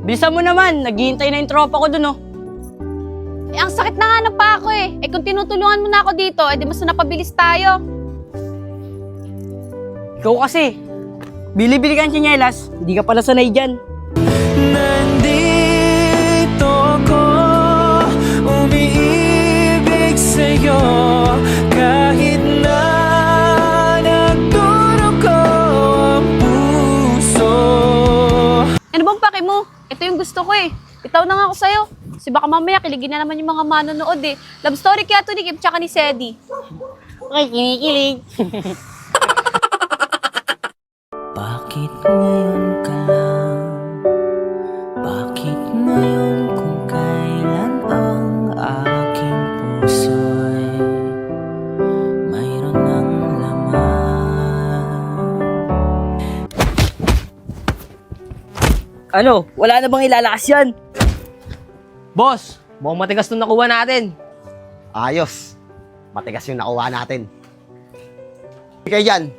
Bilisan mo naman, naghihintay na yung tropa ko dun, oh. Eh, ang sakit na nga ng paa ko eh. Eh kung tinutulungan mo na ako dito, eh di mas napabilis tayo. Ikaw kasi, bili-bili ka ng tsinelas, hindi ka pala sanay dyan. Nandito ko, umiibig sa'yo, kahit na nagdurugo ang puso. Ano bang pake mo? Ito yung gusto ko eh. Bitaw na nga ako sa'yo. Kasi baka mamaya kiligin na naman yung mga manonood eh. Love story kaya to ni Kim tsaka ni Sedi. Okay, kinikilig. Bakit ngayon ka lang? Bakit ngayon kung kailan ang aking puso'y mayroon ng laman? Ano, wala na bang ilalakas yan? Boss, mukhang matigas nung nakuha natin. Ayos. Matigas yung nakuha natin. Kaya yan.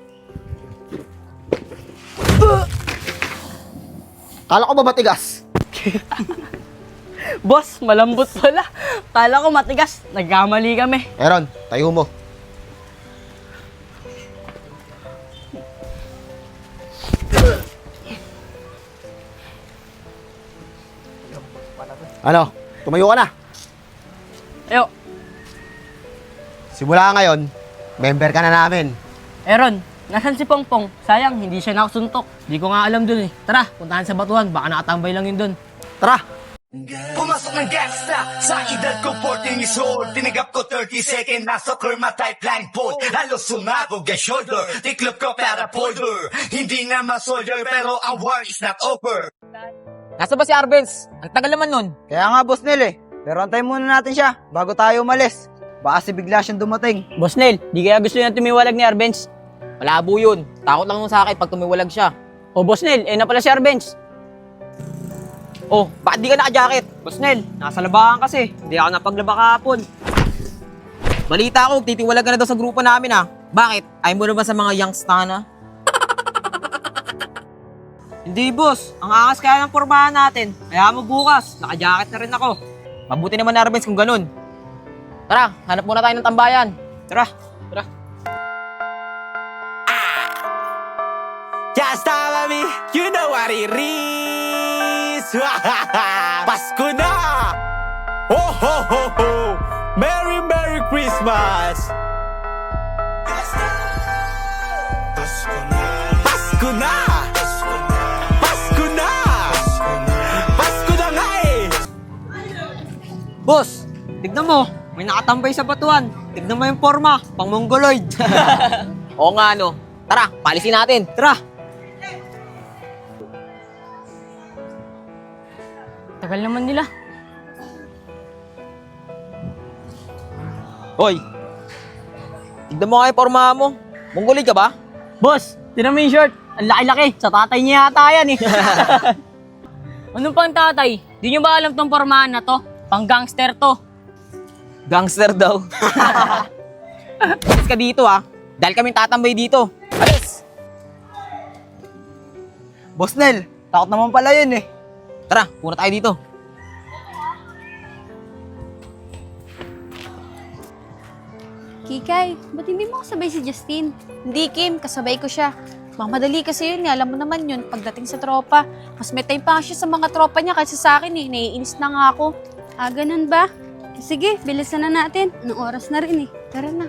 Kala ko ba matigas? Boss, malambot pala. Kala ko matigas, nagkamali kami. Aaron, tayo mo. Ano? Tumayo ka na. Ayo, Simula ngayon, member ka na namin. Aaron, nasan si Pongpong? Sayang, hindi siya nakasuntok. Di ko nga alam dun eh. Tara, puntahan sa batuhan. Baka nakatambay lang yun dun. Tara! Pumasok ng gangsta sa edad ko 14 years old. Tinagap ko 30 second na soccer matay blindfold. Halos sumabog ang shoulder, tiklop ko para folder. Hindi nga ma-soldier pero ang war is not over. Nasa ba si Arbenz? Ang tagal naman nun. Kaya nga, Boss Nel eh. Pero antayin muna natin siya bago tayo umalis. Baka si bigla siyang dumating. Boss Nel, di kaya gusto niya tumiwalag ni Arbenz? Malabo yun. Takot lang nun sa akin pag tumiwalag siya. O Boss Nel, na pala si Arbenz. Oh, bakit di ka naka-jacket? Boss Nel, nasa labahan kasi. Hindi ako napaglaba kahapon. Balita ko, titiwalag ka na daw sa grupo namin ah. Bakit? Ayaw mo na ba sa mga youngstana? Hindi, boss. Ang angas kaya ng pormahan natin. Kaya mo bukas, naka-jacket na rin ako. Mabuti naman na Arbenz kung ganun. Tara, hanap muna tayo ng tambayan. Tara. Just follow me, you know what it is. Pasko na! Ho ho ho ho! Merry Merry Christmas! Pasko na! Pasko na! Pasko na! Pasko na nga eh! Boss, tignan mo. May nakatambay sa batuan. Tignan mo yung forma, pang mongoloid. Oo nga no. Tara, palisin natin. Tara. Tagal naman nila. Hoy, tignan mo nga yung porma mo. Mongolid ka ba? Boss, tinan mo yung short. Ang laki-laki. Sa tatay niya yata yan eh. Anong pang tatay? Di nyo ba alam tong pormahan na to? Pang gangster to. Gangster daw. Alis ka dito ah. Dahil kaming tatambay dito. Alis! Boss Nel, takot naman pala yun eh. Tara, puna tayo dito. Kikay, ba't hindi mo kasabay si Justin? Hindi, Kim. Kasabay ko siya. Mamadali kasi yun eh. Alam mo naman yun, pagdating sa tropa. Mas may time pa siya sa mga tropa niya kaysa sa akin eh. Naiinis na nga ako. Ah, ganun ba? Sige, bilisan na natin. Anong oras na rin eh. Tara na.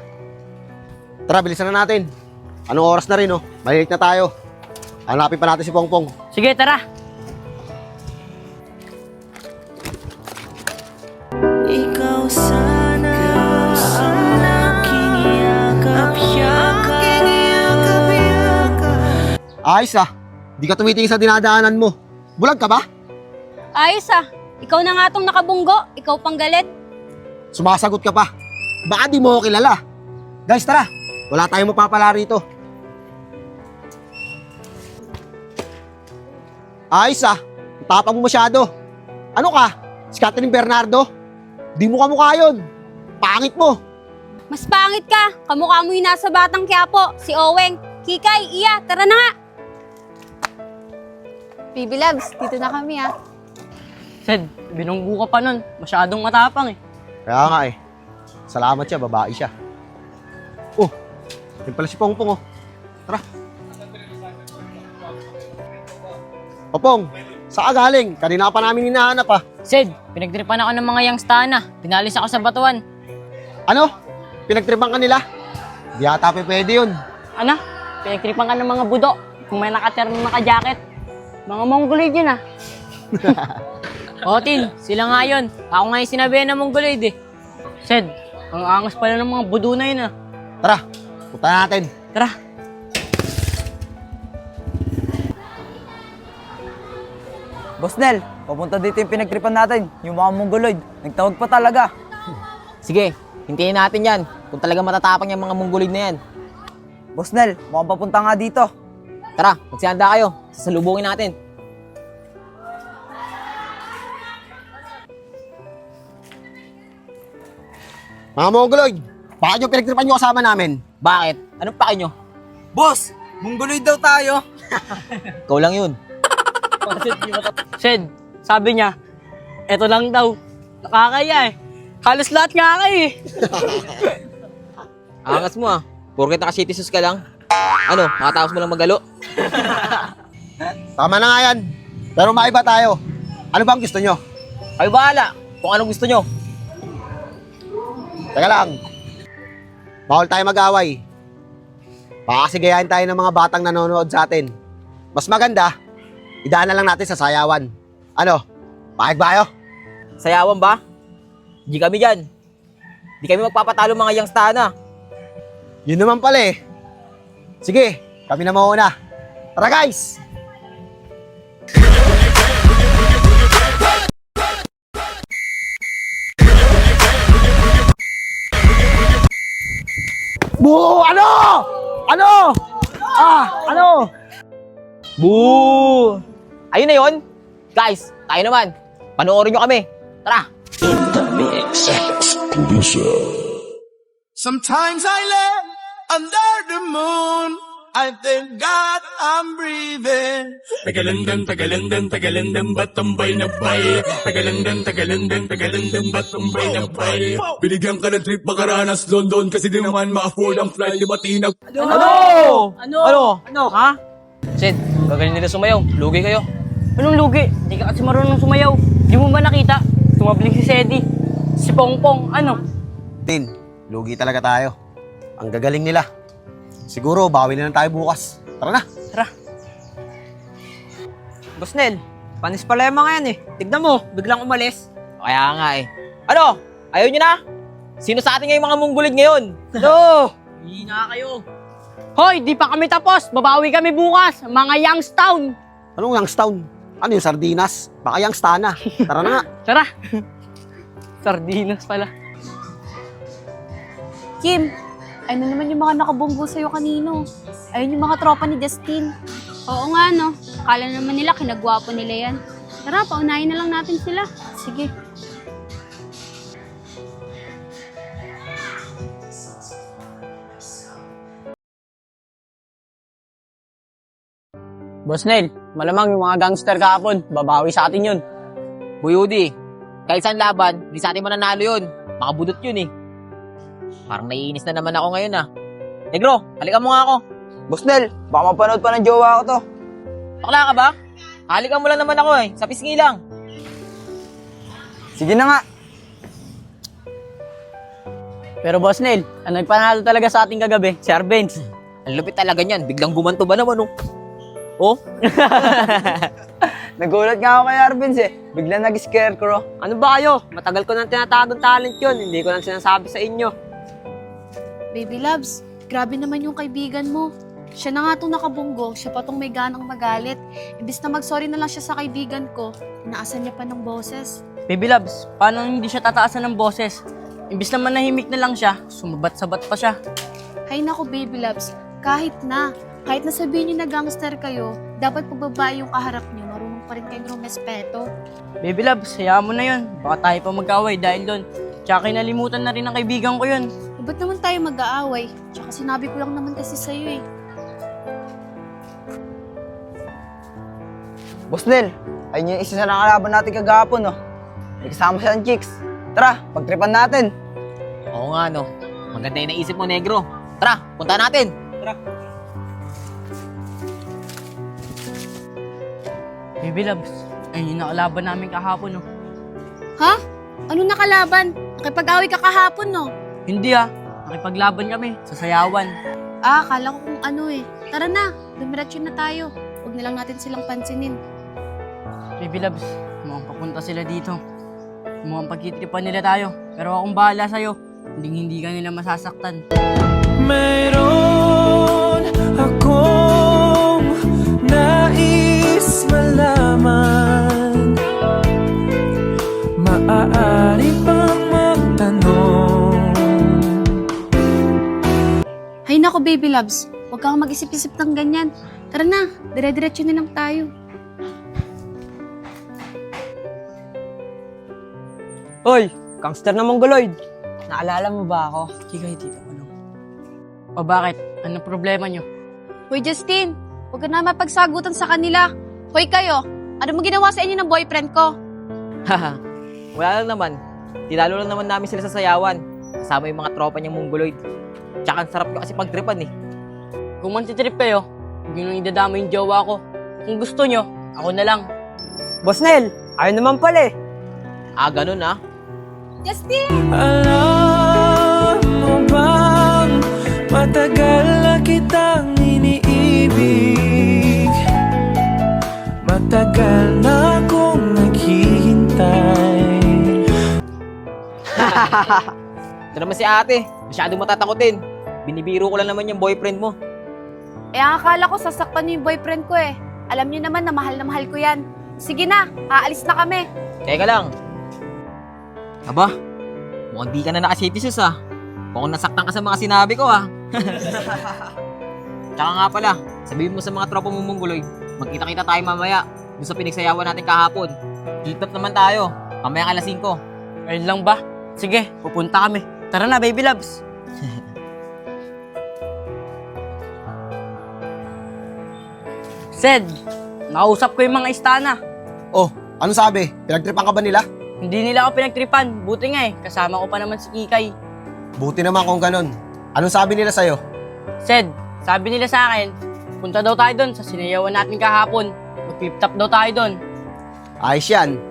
Tara, bilisan na natin. Anong oras na rin, oh? Malilit na tayo. Hanapin pa natin si Pongpong. Sige, tara. Ikaw sana ang aking yakap-yakap. Ayos ah. Di ka tumitingin sa dinadaanan mo. Bulag ka ba? Ayos ah. Ikaw na nga tong nakabunggo. Ikaw pang galit. Sumasagot ka pa. Baka di mo ako kilala. Guys, tara. Wala tayong mapapala rito. Ayos ah. Tapang mo masyado. Ano ka? Si Catherine Bernardo? Di mo kamukha yun. Pangit mo. Mas pangit ka. Kamukha mo yung nasa Batang Quiapo. Si Oweng. Kikay, Iya, tara na nga. Baby loves, dito na kami ah. Sed, binunggo ka pa nun. Masyadong matapang eh. Kaya nga eh. Salamat siya, babae siya. Oh, yun pala si Pongpong oh. Tara. Popong, saan ka galing? Kanina pa namin hinahanap ah. Sed, pinagtripan ako ng mga youngstana. Pinalis ako sa batuan. Ano? Pinagtripan ka nila? Di ata pwede yun. Ano? Pinagtripan ka ng mga budo. Kung may nakaterno naka-jacket. Mga Mongoloid yun ah. Tin, sila nga yun. Ako nga yung sinabi ng Mongoloid eh. Sed, ang angas pala ng mga budo na yun ah. Tara, punta natin. Tara. Boss Nel, papunta dito yung pinagtripan natin, yung mga Mongoloid. Nagtawag pa talaga. Sige, hintayin natin yan. Kung talaga matatapang yung mga Mongoloid na yan. Boss Nel, mukhang papunta nga dito. Tara, magsihanda kayo. Sasalubungin natin. Mga Mongoloid, bakit yung pinagtripan nyo kasama namin? Bakit? Anong pake nyo? Boss, Mongoloid daw tayo. Ikaw lang yun. Sed, sabi niya, eto lang daw. Nakakaya eh. Halos lahat nga kayo eh. Angas mo ah. Porket naka-city sus ka lang. Ano, makatapos mo lang magalo? Tama na nga yan. Pero maiba tayo. Ano bang gusto nyo? Kayo bahala kung anong gusto nyo. Teka lang. Bawal tayo mag-away. Baka kasi gayahin tayo ng mga batang nanonood sa atin. Mas maganda, idaan na lang natin sa sayawan. Ano? Pahig ba kayo? Sayawan ba? Di kami dyan. Di kami magpapatalo mga youngstana. Yun naman pala eh. Sige, kami na mauna. Tara guys! Boo! Ano? Ano? Ano? Boo! Ayun na yun. Guys, tayo naman. Panoorin nyo kami. Tara! Sometimes I lay under the moon. I thank God I'm breathing. Tagalandan, batambay na bay. Tagalandan, batambay na bay. Binigyan ka ng trip makaranas London kasi di naman ma-afford ang flight ni Batinag. Ano? Ha? Sed, gagaling nila sumayaw. Lugi kayo. Anong lugi? Hindi ka kasi marunong sumayaw. Di mo ba nakita? Tumabling si Sedi. Si Pongpong, ano? Tin, lugi talaga tayo. Ang gagaling nila. Siguro, bawi na lang tayo bukas. Tara na. Boss Nel, panis pala yung mga yan eh. Tignan mo, biglang umalis. Kaya nga eh. Ano? Ayaw nyo na? Sino sa atin ngayong mga Mongoloid ngayon? Ano? Hindi na kayo. Hoy, di pa kami tapos. Babawi kami bukas. Mga Youngstown. Anong Youngstown? Ano yung sardinas? Baka Youngstana. Tara na nga. Tara. Sardinas pala. Kim, ano naman yung mga nakabunggo sa'yo kanino? Ayun yung mga tropa ni Justin. Oo nga no, akala naman nila kinagwapo nila yan. Tara, paunahin na lang natin sila. Sige. Boss Nel, malamang yung mga gangster kahapon. Babawi sa atin yun. Buyudi, kahit saan laban, di sa atin mananalo yun. Makabudot yun eh. Parang naiinis na naman ako ngayon ah. Negro, halikan mo nga ako. Boss Nel, baka mapanood pa ng jowa ko to. Bakla ka ba? Halikan mo lang naman ako eh. Sa pisngi lang. Sige na nga. Pero Boss Nel, ano yung panalo talaga sa ating kagabi? Si Arbenz. Ang lupit talaga niyan. Biglang gumanto ba naman oh. Oh? Nagulat nga ako kay Arbenz eh. Biglang nag-scarecrow. Ano ba kayo? Matagal ko nang tinatagong talent yun. Hindi ko nang sinasabi sa inyo. Baby loves, grabe naman yung kaibigan mo. Siya na nga itong nakabunggo, siya pa itong may ganang magalit. Imbis na mag-sorry na lang siya sa kaibigan ko, inaasan niya pa ng boses. Baby Loves, paano hindi siya tataasan ng boses? Imbis na manahimik na lang siya, sumabat-sabat pa siya. Hay nako baby loves, kahit na sabihin niyo na gangster kayo, dapat pagbabae yung kaharap niyo, marunong pa rin kayong rumespeto. Baby Loves, hayaan mo na yun. Baka tayo pa mag-away dahil doon. Tsaka kinalimutan na rin ng kaibigan ko yun. Ba't naman tayo mag-aaway? Tsaka sinabi ko lang naman kasi sa'yo eh. Boss Nel, ayun yung isa sa nakalaban natin kagahapon, no? May kasama siyang chicks. Tara, pagtripan natin. Oo nga, no. Maganda yung naisip mo, Negro. Tara, punta natin. Baby loves, ayun yung nakalaban namin kahapon, no? Ha? Ano nakalaban? Nakipag-away ka kahapon, no? Hindi nakipaglaban kami sa sayawan. Ah, akala ko kung ano eh. Tara na, dumiretso na tayo. Huwag na lang natin silang pansinin. Baby loves, mukhang papunta sila dito. Mukhang pagkitripan nila tayo. Pero akong bahala sa'yo. Hindi ka nila masasaktan. Mayroon akong nais malaman. Maaari bang magtanong? Hay nako, baby loves. Huwag kang mag-isip-isip ng ganyan. Tara na, dire-diretso na lang tayo. Hoy, gangster na Mongoloid. Naalala mo ba ako? Kikay, tita ko lang. O bakit? Anong problema nyo? Hoy, Justin, huwag ka na mapagsagutan sa kanila. Hoy kayo, ano mo ginawa sa inyo ng boyfriend ko? Haha, wala lang naman. Tinalo lang naman namin sila sa sayawan. Kasama yung mga tropa niyang Mongoloid. Tsaka ang sarap ko kasi pagtripan eh. Kung mantitrip kayo, hindi nyo idadama yung jowa ko. Kung gusto nyo, ako na lang. Boss Nel, ayun naman pala eh. Ah, ganun ah. Justin! Alam mo bang matagal na kitang iniibig? Matagal na akong naghihintay. Ito naman si ate. Masyadong matatakotin. Binibiro ko lang naman yung boyfriend mo. Eh, ang akala ko sasaktan niyo yung boyfriend ko eh. Alam niyo naman na mahal ko yan. Sige na, aalis na kami. Teka lang. Aba, mukhang di ka na nakasafety shoes ah. Mukhang nasaktan ka sa mga sinabi ko ah. Tsaka nga pala, sabihin mo sa mga tropa mong Mongoloid, magkita-kita tayo mamaya dun sa pinagsayawan natin kahapon. Hilltop naman tayo, mamayang alas 5. Ayun lang ba? Sige, pupunta kami. Tara na, baby loves. Sed, nakausap ko yung mga istana. Oh, ano sabi? Pinagtripan ka ba nila? Hindi nila ako pinagtripan. Buti nga kasama ko pa naman si Kikay. Buti naman kung ganun. Anong sabi nila sa'yo? Sed, sabi nila sa akin, punta daw tayo doon sa sinayawan natin kahapon. Mag-flip top daw tayo doon. Ayos yan.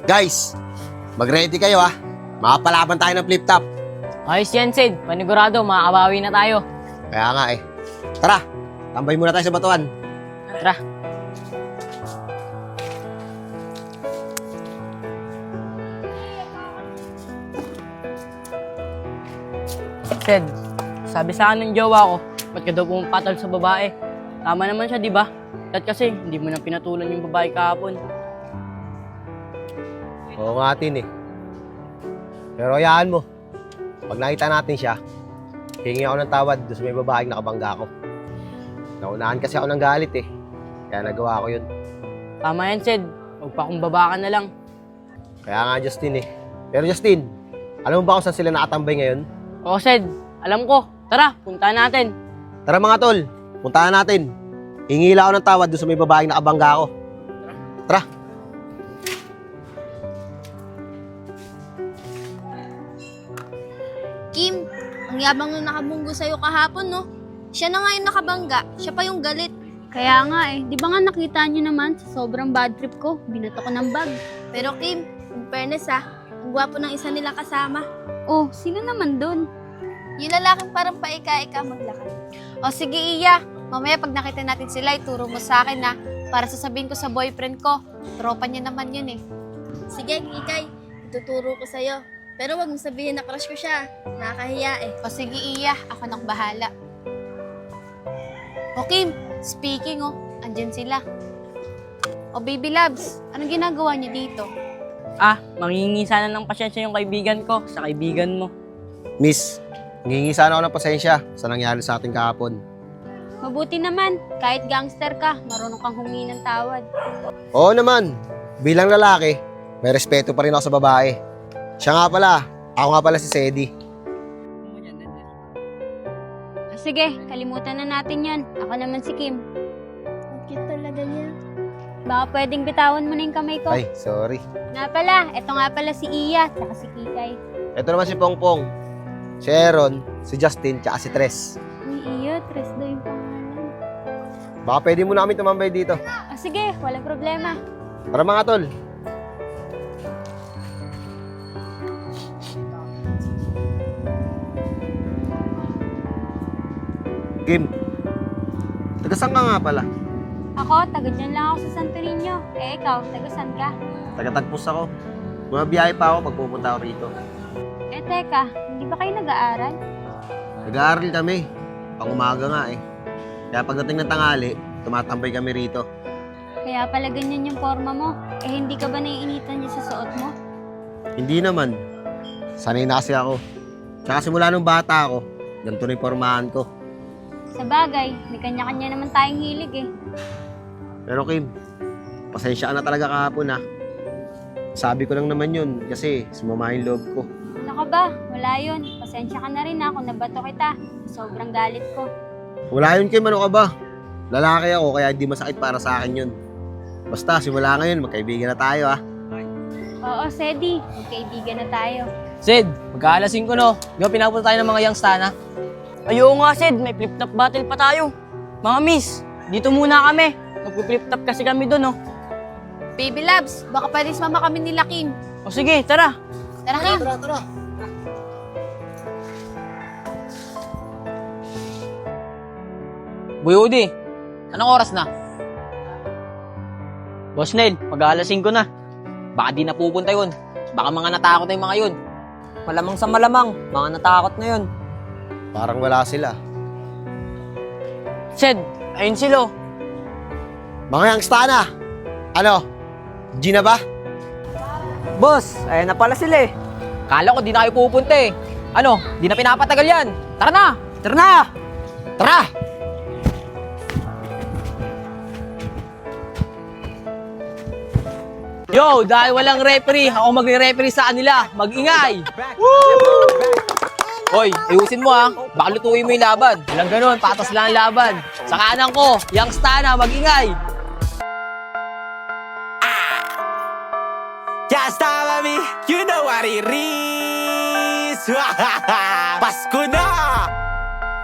Guys, mag-ready kayo ah. Makapalaban tayo ng flip top. Ayos yan, Sed. Panigurado, makakabawi na tayo. Kaya nga eh. Tara, tambay muna tayo sa batuan. Tara. Sed, sabi sa akin ng jowa ko, ba't ka daw pumapatol sa babae? Tama naman siya, di ba? Dahil kasi, hindi mo na pinatulan yung babae kahapon. Oo nga atin eh. Pero hayaan mo. Pag nakita natin siya, hingi ako ng tawad doon sa may babaeng nakabangga ko. Naunahan kasi ako ng galit eh. Kaya nagawa ko yun. Tama yan, Sed. Magpakumbaba ka na lang. Kaya nga Justin eh. Pero Justin, alam mo ba kung saan sila nakatambay ngayon? Oo, Sed. Alam ko. Tara, punta natin. Tara mga tol, puntahan natin. Hingi lang ako ng tawad doon sa may babaeng nakabangga ko. Tara. Kim, ang yabang nung nakabunggo sa'yo kahapon, no? Siya na nga yung nakabangga, siya pa yung galit. Kaya nga di ba nga nakita niyo naman sa sobrang bad trip ko, binato ko ng bag. Pero Kim, in fairness ang gwapo ng isa nila kasama. Oh, sino naman dun? Yung lalaking parang paika-ika maglakad. O sige, Iya. Mamaya pag nakita natin sila, ituro mo sa akin na para sasabihin ko sa boyfriend ko. Tropa niya naman yun eh. Sige, Kikay, ituturo ko sa'yo. Pero wag mong sabihin na crush ko siya. Nakakahiya eh. O sige, Iya. Ako nang bahala. O Kim, speaking andyan sila. O baby loves, anong ginagawa niyo dito? Mangingi sana ng pasyensya yung kaibigan ko sa kaibigan mo. Miss, ngingi sana ako ng pasensya sa nangyari sa ating kahapon. Mabuti naman, kahit gangster ka, marunong kang humingi ng tawad. Oo naman, bilang lalaki, may respeto pa rin ako sa babae. Siya nga pala, ako nga pala si Sedi. Sige, kalimutan na natin yan. Ako naman si Kim. Ang cute talaga niya. baka pwedeng bitawan mo na yung kamay ko. Ay, sorry. Nga pala, eto nga pala si Iya, tsaka si Kikay. Ito naman si Pongpong, si Aaron, si Justin, tsaka si Tres. Uy, Iya, Tres daw yung pangalan. Baka pwede mo na kami tumambay dito. Sige, walang problema. Tara mga tol. Kim, taga saan ka nga pala? Ako, taga dyan lang ako sa Santo Niño. Eh, ikaw, taga saan ka? Taga-Tagpos ako. Bumabiyahe pa ako pag pupunta ako rito. Eh, teka, hindi ba kayo nag-aaral? Nag-aaral kami. Pang umaga nga eh. Kaya pagdating ng tanghali, tumatambay kami rito. Kaya pala ganyan yung forma mo. Eh, hindi ka ba naiinitan dyan sa suot mo? Hindi naman. Sanay na kasi ako. Tsaka simula nung bata ako, ganito na yung pormahan ko. Sa bagay, may kanya-kanya naman tayong hilig eh. Pero Kim, pasensya ka na talaga kahapon ha. Sabi ko lang naman yun kasi sumama yung loob ko. Ano ka ba? Wala yun. Pasensya ka na rin kung nabato kita. Sobrang galit ko. Wala yun Kim, ano ka ba? Lalaki ako kaya hindi masakit para sa akin yun. Basta simula ngayon, magkaibigan na tayo ha. Oo, Sedi. Magkaibigan na tayo. Sid, magkaalasing ko no. Di ba pinapunta tayo ng mga youngstana? Ay, oo nga, Sid. May flip-top battle pa tayo. Mga miss, dito muna kami. Magpi-flip-top kasi kami doon, no? Baby loves, baka pwede sumama kami nila Kim. O sige, tara. Tara Kim. Tara. Boy Udi, anong oras na? Boss Nel, mag-aalasing ko na. Baka di napupunta yun. Baka mga natakot na yung mga yun. Malamang sa malamang, mga natakot na yun. Parang wala sila. Sid, ayun sila. Mga youngstana, ano? G na ba? Boss, ayan na pala sila eh. Kala ko di na kayo pupunta eh. Ano, di na pinapatagal yan. Tara na! Tara na! Tara! Yo, dahil walang referee, ako magre-referee sa kanila. Mag-ingay! Hoy, ayusin mo ha. Baka lutuin mo yung laban. Walang ganun, patas lang ang laban. Sa kanan ko, youngstana, mag-ingay! Just follow me, you know what it is. Pasko na!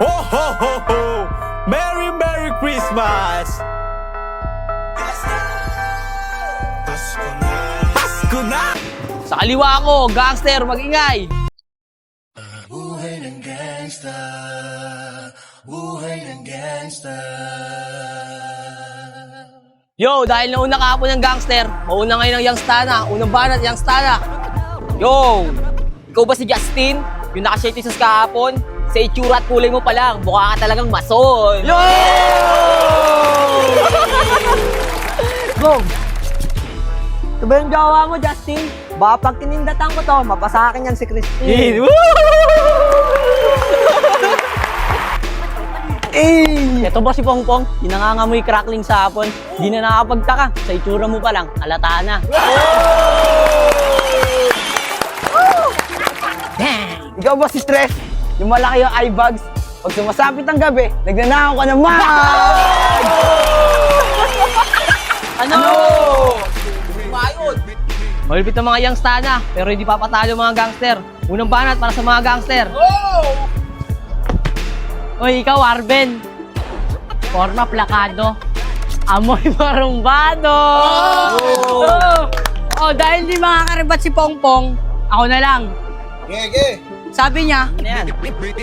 Ho ho ho ho! Merry Merry Christmas! Pasko na! Sa kaliwa ko, gangster, mag-ingay! Buhay ng gangsta, buhay ng gangsta. Yo, dahil nauna ka po ng gangster, mauna ngayon ng youngstana, unang banat, youngstana. Yo! Ikaw ba si Justin? Yung naka-shirty sa kahapon? Sa itsura at kulay mo pa lang, mukha ka talagang mason. Yo! Go! Ito ba yung gawa mo, Justin? Baka pag kinindatan ko to, mapasa akin yan si Christine. Ito ba si Pongpong? Di nangangamoy crackling sa hapon. Di na nakapagtaka. Sa itsura mo pa lang, halata na. Ikaw ba si Stress? Yung malaki yung eye bags? Pag sumasapit ang gabi, nagnanakaw ka naman! Ano? Malupit ang mga youngstana, pero hindi papatalo mga gangster. Unang banat para sa mga gangster. Oy, ikaw, Arben. Forma plakado. Amoy marumbado. Oh, dahil di makakaribat si Pongpong, ako na lang. Gege! Sabi niya,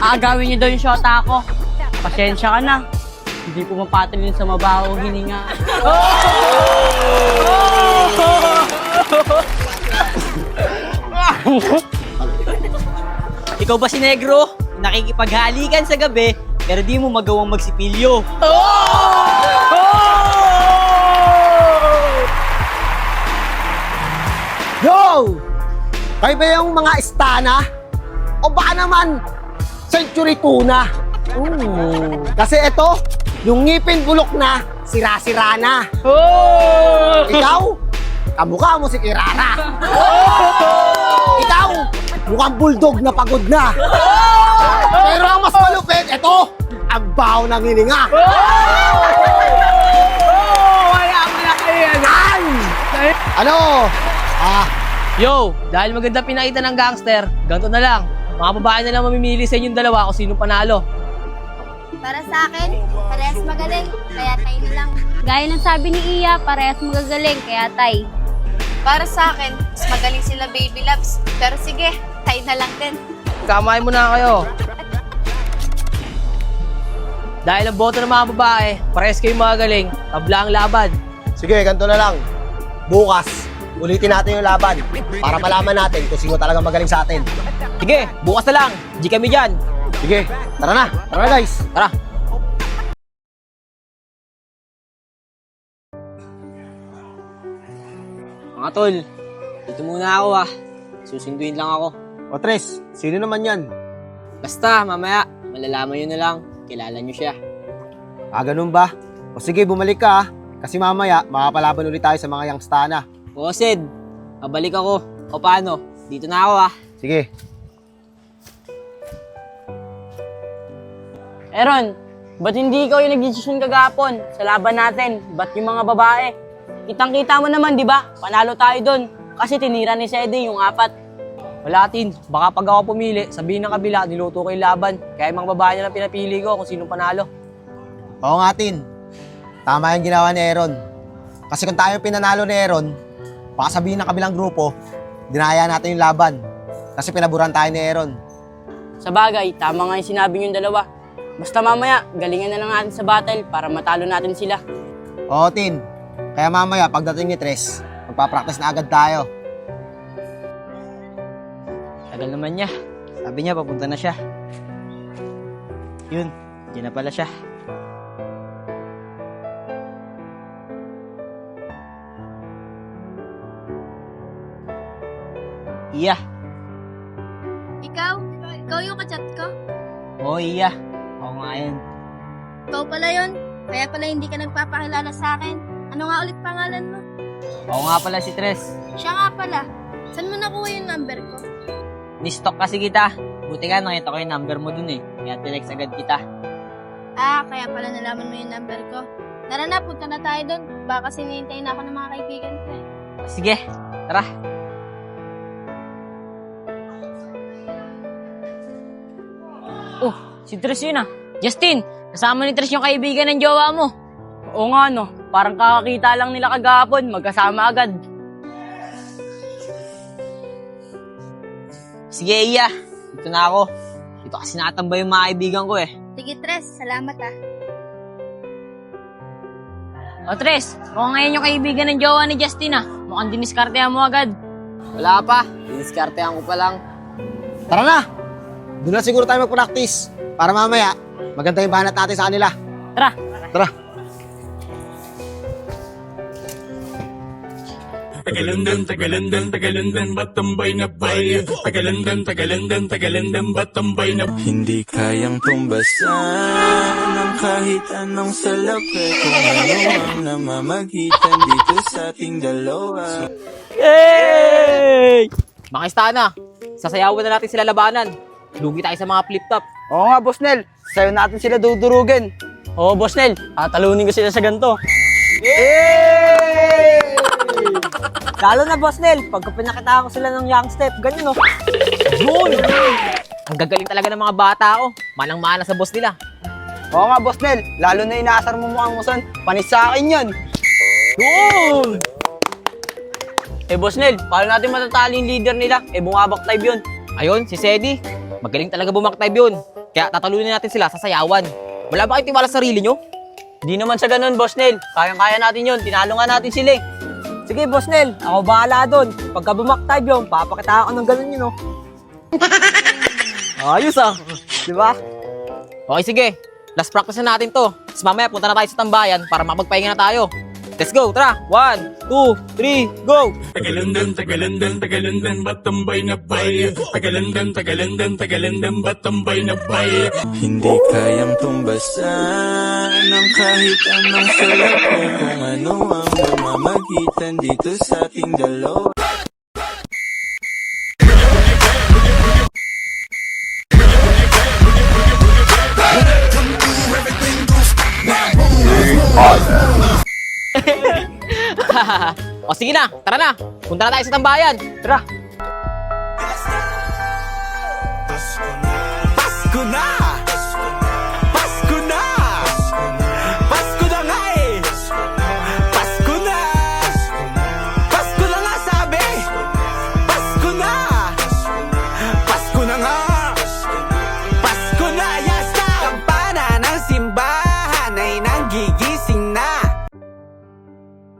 aagawin niyo daw yung shota ko. Pasensya ka na. Hindi po mapatol yun sa mabahong hininga. Ikaw ba si Negro? Nakikipaghalikan sa gabi, pero di mo magawang magsipilyo. Yo! Kayo ba yung mga istana? O baka naman, century tuna? Kasi ito, yung ngipin bulok na, sira-sira na. Ikaw, kamukha mo si Kirara. Ikaw, mukhang bulldog na pagod na. Pero ang mas malupit, ito, ang baho ng hininga. Wala kayo yan. Ano? Yo, dahil maganda pinakita ng gangster, ganito na lang. Mga babae na lang mamimili sa inyong dalawa kung sino panalo. Para sa akin, parehas magaling, kaya tayo na lang. Gaya ng sabi ni Iya, parehas magagaling, kaya tay. Para sa akin, mas magaling sila baby loves. Pero sige, tayo na lang din. Kamain mo na kayo. Dahil ang boto ng mga babae, parehas kayo magaling, tabla ang laban. Sige, ganito na lang. Bukas, ulitin natin yung laban para malaman natin kung sino talaga magaling sa atin. Sige, bukas na lang. Di kami dyan. Sige, tara na. Tara na, guys. Tara. Mga tol, dito muna ako Susunduin lang ako. O Tres, sino naman yan? Basta, mamaya, malalaman nyo na lang. Kilala nyo siya. Ganun ba? O sige, bumalik ka kasi mamaya makapalaban ulit tayo sa mga youngstana. Oo, Sid. Pabalik ako. O paano? Dito na ako Sige. Aaron, ba't hindi ikaw yung nag-decision kagapon sa laban natin? Ba't yung mga babae? Kitang-kita mo naman, di ba? Panalo tayo doon. Kasi tinira ni Sede yung 4. Wala, Tin. Baka pag ako pumili, sabihin ng kabila, niluto ko yung laban. Kaya yung mga babae na lang pinapili ko kung sinong panalo. Oo nga, Tin. Tama yung ginawa ni Aaron. Kasi kung tayo pinanalo ni Aaron, baka sabihin ng kabilang grupo, dinaya natin yung laban. Kasi pinaburan tayo ni Aaron. Sa bagay, tama nga yung sinabi yung dalawa. Basta mamaya, galingan na lang natin sa battle para matalo natin sila. Oo, Tin. Kaya mamaya, pagdating ni Tres, magpapractice na agad tayo. Tagal naman niya. Sabi niya, papunta na siya. Yun, diyan na pala siya. Iya. Ikaw yung kachat ko? Oo, Iya. Oo nga yun. Ikaw pala yun? Kaya pala hindi ka nagpapakilala sa akin. Ano nga ulit pangalan mo? Oo nga pala si Tres. Siya nga pala. Saan mo nakuha yung number ko? Ni-stalk kasi kita. Buti ka, nakita ko yung number mo dun Kaya tinext agad kita. Kaya pala nalaman mo yung number ko. Tara na, punta na tayo doon. Baka kasi hinihintay na ako ng mga kaibigan ko Sige, tara. Oh, si Tres yun Justin, kasama ni Tres yung kaibigan ng jowa mo. Oo nga no, parang kakakita lang nila kagapon, magkasama agad. Sige, Iya. Dito na ako. Dito kasi nakatambay yung mga kaibigan ko Sige, Tres. Salamat O Tres, mukhang ngayon yung kaibigan ng jowa ni Justin Mukhang diniskartehan mo agad. Wala pa. Diniskartehan ko pa lang. Tara na! Doon na siguro tayo mag-practice para mamaya, maganda yung banat natin sa kanila. Tara! Tara! Tagalandan, batambay na bay. Tagalandan, batambay na. Hindi kayang tumbasan ng kahit anong salapi kung ano ang namamagitan dito sa ating dalawa. Hey! Mga istana, sasayawan na natin sila labanan. Lugi tayo sa mga flip-top. Oo nga, Boss Nel. Sa'yo natin sila dudurugin. Oo, Boss Nel, talunin ko sila sa ganito. Lalo na, Boss Nel, pagka pinakita ko sila ng young step, ganyan Yun! Ang gagaling talaga ng mga bata Manang-mana sa boss nila. Oo nga, Boss Nel, lalo na inaasar mo mukhang muson, panis sa akin yan. Yun! Boss Nel, paano natin matatalo yung leader nila? Bumabak type yun. Ayun, si Sedi. Magaling talaga bumaktype yun. Kaya tatalunin natin sila sa sayawan. Wala ba kayong tiwala sa sarili nyo? Di naman sa ganun, Boss Nel. Kayang-kaya natin yun. Tinalo nga natin sila Sige, Boss Nel, ako bahala doon. Pagka bumaktype yun, papakita ako ng ganun yun, Ayos Diba? Okay, sige. Last practice na natin to. Tapos mamaya punta na tayo sa tambayan para makapagpahinga na tayo. Let's go, tara! 1, 2, 3, go! Tagalandan, batambay na bay. Tagalandan, batambay na bay. Hindi kayang tumbasan ng kahit anong salapi kung ano ang namamagitan dito sa ating dalawa. O sige na, tara na. Punta na tayo sa tambayan. Tara. Pasko na! Pasko na! Pasko na nga eh! Pasko na! Pasko na nga sabi! Pasko na! Pasko na nga! Pasko na! Yasta! Kampana ng simbahan ay nanggigising na!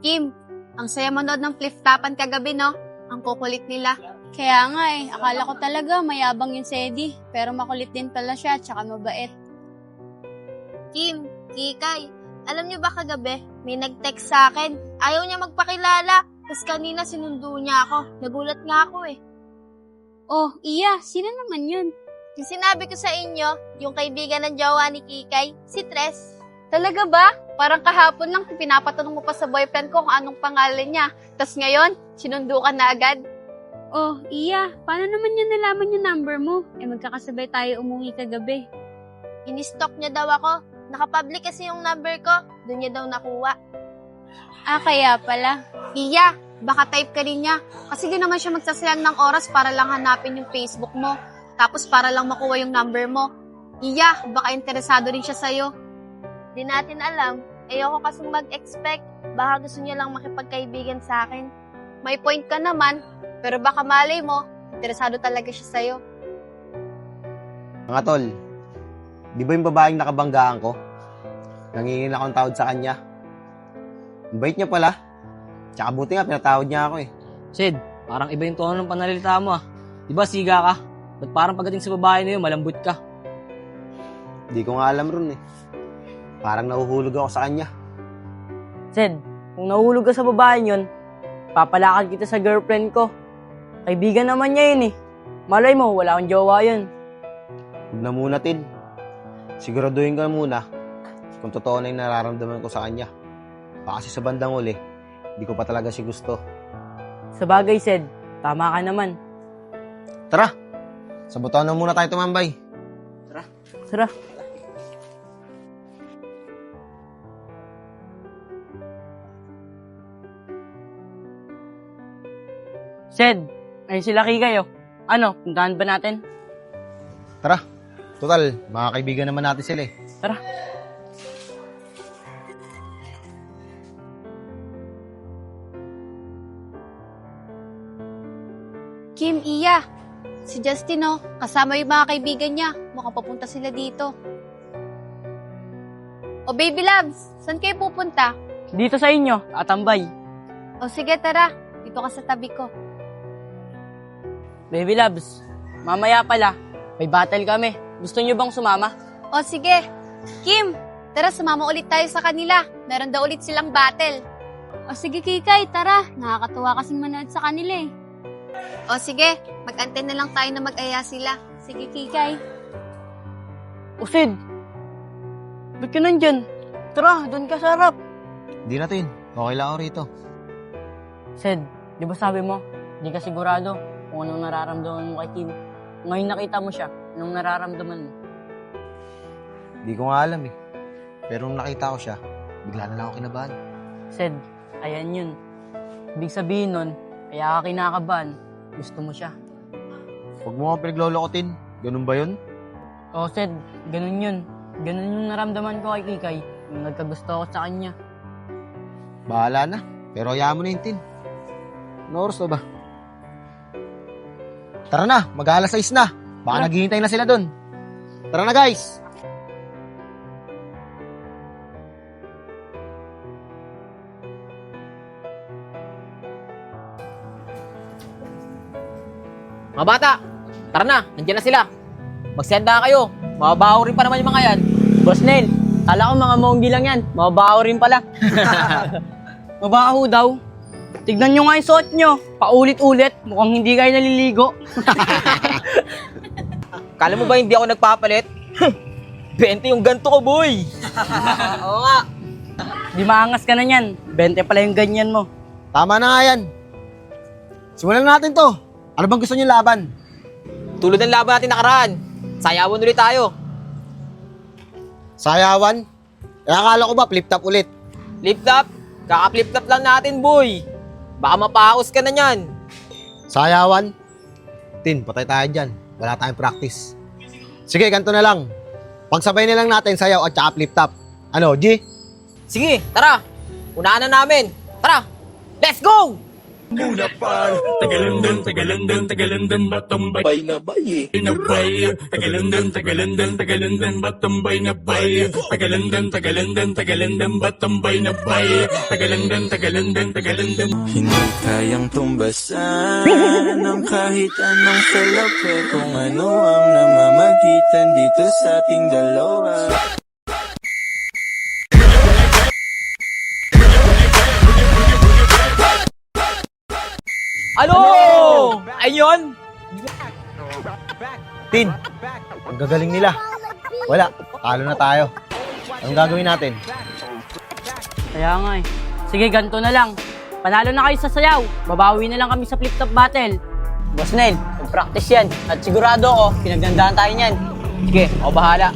Kim, ang saya manood ng flip-tapan kagabi, no? Ang kukulit nila. Kaya nga akala ko talaga mayabang yung Sedi. Pero makulit din pala siya, tsaka mabait. Kim, Kikay, alam niyo ba kagabi, may nag-text sa akin. Ayaw niya magpakilala. Tapos kanina sinundo niya ako. Nagulat nga ako eh. Oh, Iya, sino naman yun? Yung sinabi ko sa inyo, yung kaibigan ng jowa ni Kikay, si Tres. Talaga ba? Parang kahapon lang pinapatanong mo pa sa boyfriend ko kung anong pangalan niya. Tapos ngayon, sinundo ka na agad. Oh, Iya, paano naman niya nalaman yung number mo? Magkakasabay tayo umuwi kagabi. Ini-stalk niya daw ako. Nakapublic kasi yung number ko. Doon niya daw nakuha. Ah, kaya pala. Iya, baka type ka rin niya. Kasi di naman siya magsasayang ng oras para lang hanapin yung Facebook mo. Tapos para lang makuha yung number mo. Iya, baka interesado rin siya sa'yo. Di natin alam. Ayoko kasing mag-expect. Baka gusto niya lang makipagkaibigan sa akin. May point ka naman, pero baka malay mo, interesado talaga siya sa'yo. Mga tol, di ba yung babaeng nakabanggaan ko? Nangingin akong tawad sa kanya. Ang bait niya pala. Tsaka buti nga, pinatawad niya ako eh. Sid, parang iba yung tono ng panalita mo ah. Di ba siga ka? Ba't parang pagdating sa babae na yun, malambot ka? Di ko nga alam ron eh. Parang nahuhulog ako sa kanya. Sid, kung nahulog ka sa babae yun, papalakad kita sa girlfriend ko. Kaibigan naman niya yun eh. Malay mo, wala akong jowa yun. Huwag na muna, Tid. Siguraduhin ka muna kung totoo na yung nararamdaman ko sa kanya. Baka kasi sa bandang uli, hindi ko pa talaga siya gusto. Sa bagay, Sid, tama ka naman. Tara, sa butuan na muna tayo tumambay. Tara. Sid, ayun sila Kikay oh. Ano, puntahan ba natin? Tara, total, mga kaibigan naman natin sila eh. Tara. Kim, Iya, si Justin oh, kasama yung mga kaibigan niya. Mukhang papunta sila dito. O baby loves, saan kayo pupunta? Dito sa inyo, atambay. O sige, tara. Dito ka sa tabi ko. Baby loves, mamaya pala, may battle kami. Gusto niyo bang sumama? O sige. Kim, tara sumama ulit tayo sa kanila. Meron daw ulit silang battle. O sige, Kikay, tara. Nakakatuwa kasing manood sa kanila eh. O sige, mag-antay na lang tayo na mag-aya sila. Sige, Kikay. O Sid, ba't ka nandyan? Tara, doon ka sa harap. Di natin, okay lang ako rito. Sid, di ba sabi mo, di ka sigurado kung anong nararamdaman mo kay Kim? Ngayon nakita mo siya, anong nararamdaman mo? Di ko nga alam eh. Pero nung nakita ko siya, bigla na lang ako kinabahan. Sid, ayan yun. Ibig sabihin nun, kaya ka kinakabahan, gusto mo siya. Huwag mo ako pinaglolokotin. Ganun ba yun? O Sid, ganun yun. Ganun yung naramdaman ko kay Kikay, yung nagkagusto ako sa kanya. Bahala na. Pero hayaan mo na yung tin. Ano oras na ba? Tara na, mag-alas 6 na. Baka naghihintay na sila dun. Tara na guys! Mga bata, tara na, nandiyan na sila. Magsenda kayo. Mababaho rin pa naman yung mga yan. Boss Nel, kala ko mga monggi lang yan. Mabaho rin pala. Mabaho daw. Tignan nyo nga yung suot nyo. Paulit-ulit. Mukhang hindi kayo naliligo. Kala mo ba hindi ako nagpapalit? 20 yung ganto ko, boy! Oo nga. Di maangas ka na yan. 20 pala yung ganyan mo. Tama na nga yan. Simulan na natin to. Ano bang gusto niyo laban? Tulad ng laban natin nakaraan. Sayawan ulit tayo. Sayawan? Eh, akala ko ba flip-top ulit? Flip-top? Kaka-flip-top lang natin, boy. Baka mapaos ka na niyan. Sayawan? Tin, patay tayo dyan. Wala tayong practice. Sige, ganito na lang. Pagsabay na lang natin sayaw at saka flip top. Ano, G? Sige, tara. Unahan na namin. Tara, let's go! Muna par, tagalandan, batambay na bay, inabay, tagalandan, batambay na bay, tagalandan, batambay na bay, tagalandan. Hindi kayang tumbasan ng kahit anong salapi kung ano ang namamagitan dito sa ating dalawa. Ano? Ayun! Tin, ang gagaling nila. Wala, talo na tayo. Anong gagawin natin? Kaya nga eh. Sige, ganito na lang. Panalo na kayo sa sayaw. Babawi na lang kami sa flip top battle. Boss Nel, mag-practice yan. At sigurado ako, pinagdandahan tayo niyan. Sige, ako bahala.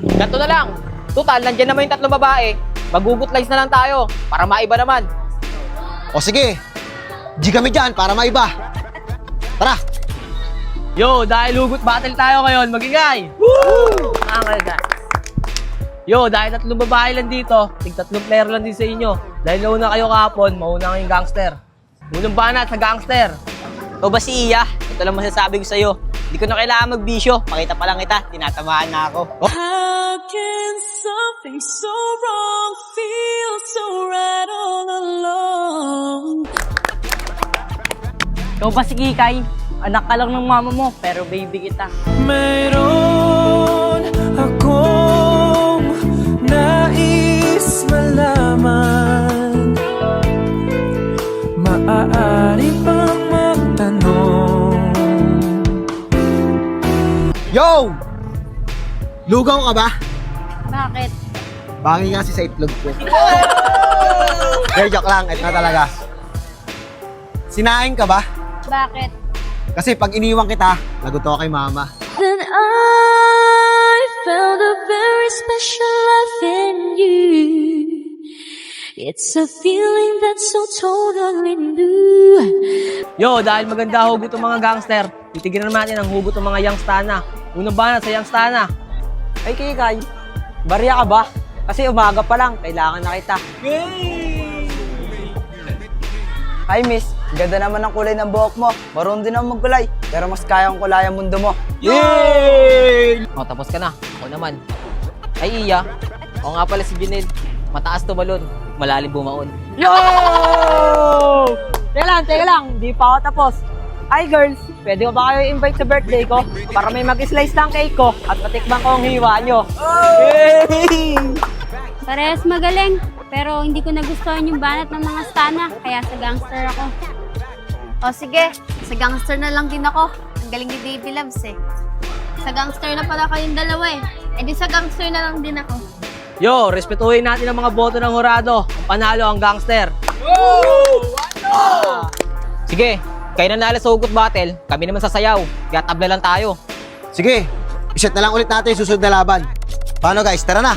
Ganito na lang. Total, nandiyan naman yung tatlong babae. Magugutlays na lang tayo para maiba naman. O sige, G kami dyan para maiba. Tara! Yo, dahil hugot battle tayo ngayon, magingay! Woo! Yo, dahil tatlong babae lang dito, tatlong player lang din sa inyo. Dahil nauna kayo kahapon, mauna kayong gangster. Unang banat sa gangster. O ba si Iya? Ito lang masasabi ko sa'yo. Hindi ko na kailangan magbisyo. Pakita pa lang kita, tinatamaan na ako. How can something so wrong feel so right all along? Ikaw ba si Kikay? Anak ka lang ng mama mo, pero baby kita. Mayroon akong nais malaman. Maaari bang magtanong? Yo! Lugaw ka ba? Bakit? Bangi kasi sa itlog ko. Joke lang, ito na talaga. Sinaing ka ba? Bakit? Kasi pag iniwan kita, naguto kay mama. Then I felt a very special love in you. It's a feeling that's so totally new. Yo, dahil maganda hugot ng mga gangster, titignan natin ang hugot ng mga youngstana. Unang banat sa youngstana. Ay, Kikay, barya ka ba? Kasi umaga pa lang, kailangan na kita. Hi, miss. Ganda naman ang kulay ng buhok mo. Marunong din ang magkulay, pero mas kayang kulay ang mundo mo. Yay! O, tapos ka na. Ako naman. Ay, Iya. Ako nga pala si Junel. Mataas tumalon, malalim bumaon. Yo! Teka lang, di pa ako tapos. Hi girls, pwede ko ba kayo invite sa birthday ko? Para may mag-slice ng cake ko at matikman ko ang hiwa nyo. Yay! Parehas magaling. Pero hindi ko nagustuhan yung banat ng mga stana, kaya sa gangster ako. O sige, sa gangster na lang din ako. Ang galing ni Baby Loves eh. Sa gangster na pala kayong dalawa eh. E di sa gangster na lang din ako. Yo, respetuhin natin ang mga boto ng hurado. Ang panalo ang gangster. Sige, kayo nanalo sa hugot battle, kami naman sa sayaw. Kaya tabla lang tayo. Sige, iset na lang ulit natin yung susunod na laban. Paano guys, tara na!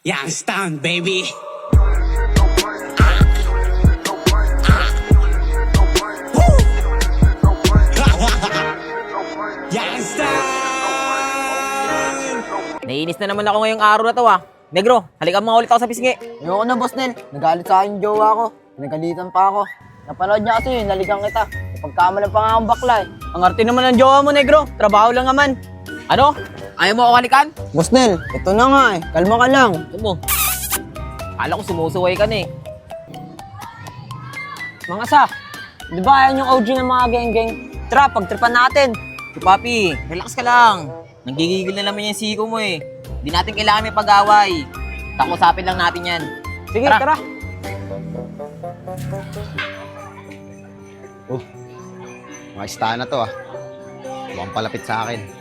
Youngstown, baby. Naiinis na naman ako ngayong araw na to Negro, halika mo ulit ako sa pisngi. Ayoko na, boss Nel. Nagalit sa akin yung jowa ko. Pinagalitan pa ako. Napanood niya kasi yun, nalikan kita. Pagkamalan pa nga akong bakla eh. Ang arte naman ng jowa mo, negro. Trabaho lang naman. Ano? Ayaw mo ako halikan? Boss Nel, ito na nga eh. Kalma ka lang. Ito mo. Kala ko sumusuway ka na eh. Mga sa, di ba yan yung OG ng mga geng-geng? Tara, pagtripan natin. So, papi, relax ka lang. Nanggigigil na naman yung siko mo eh. Hindi natin kailangan may pag-away. Takusapin lang natin yan. Sige, Tara. tara. Mga istana to Mukhang palapit sa akin.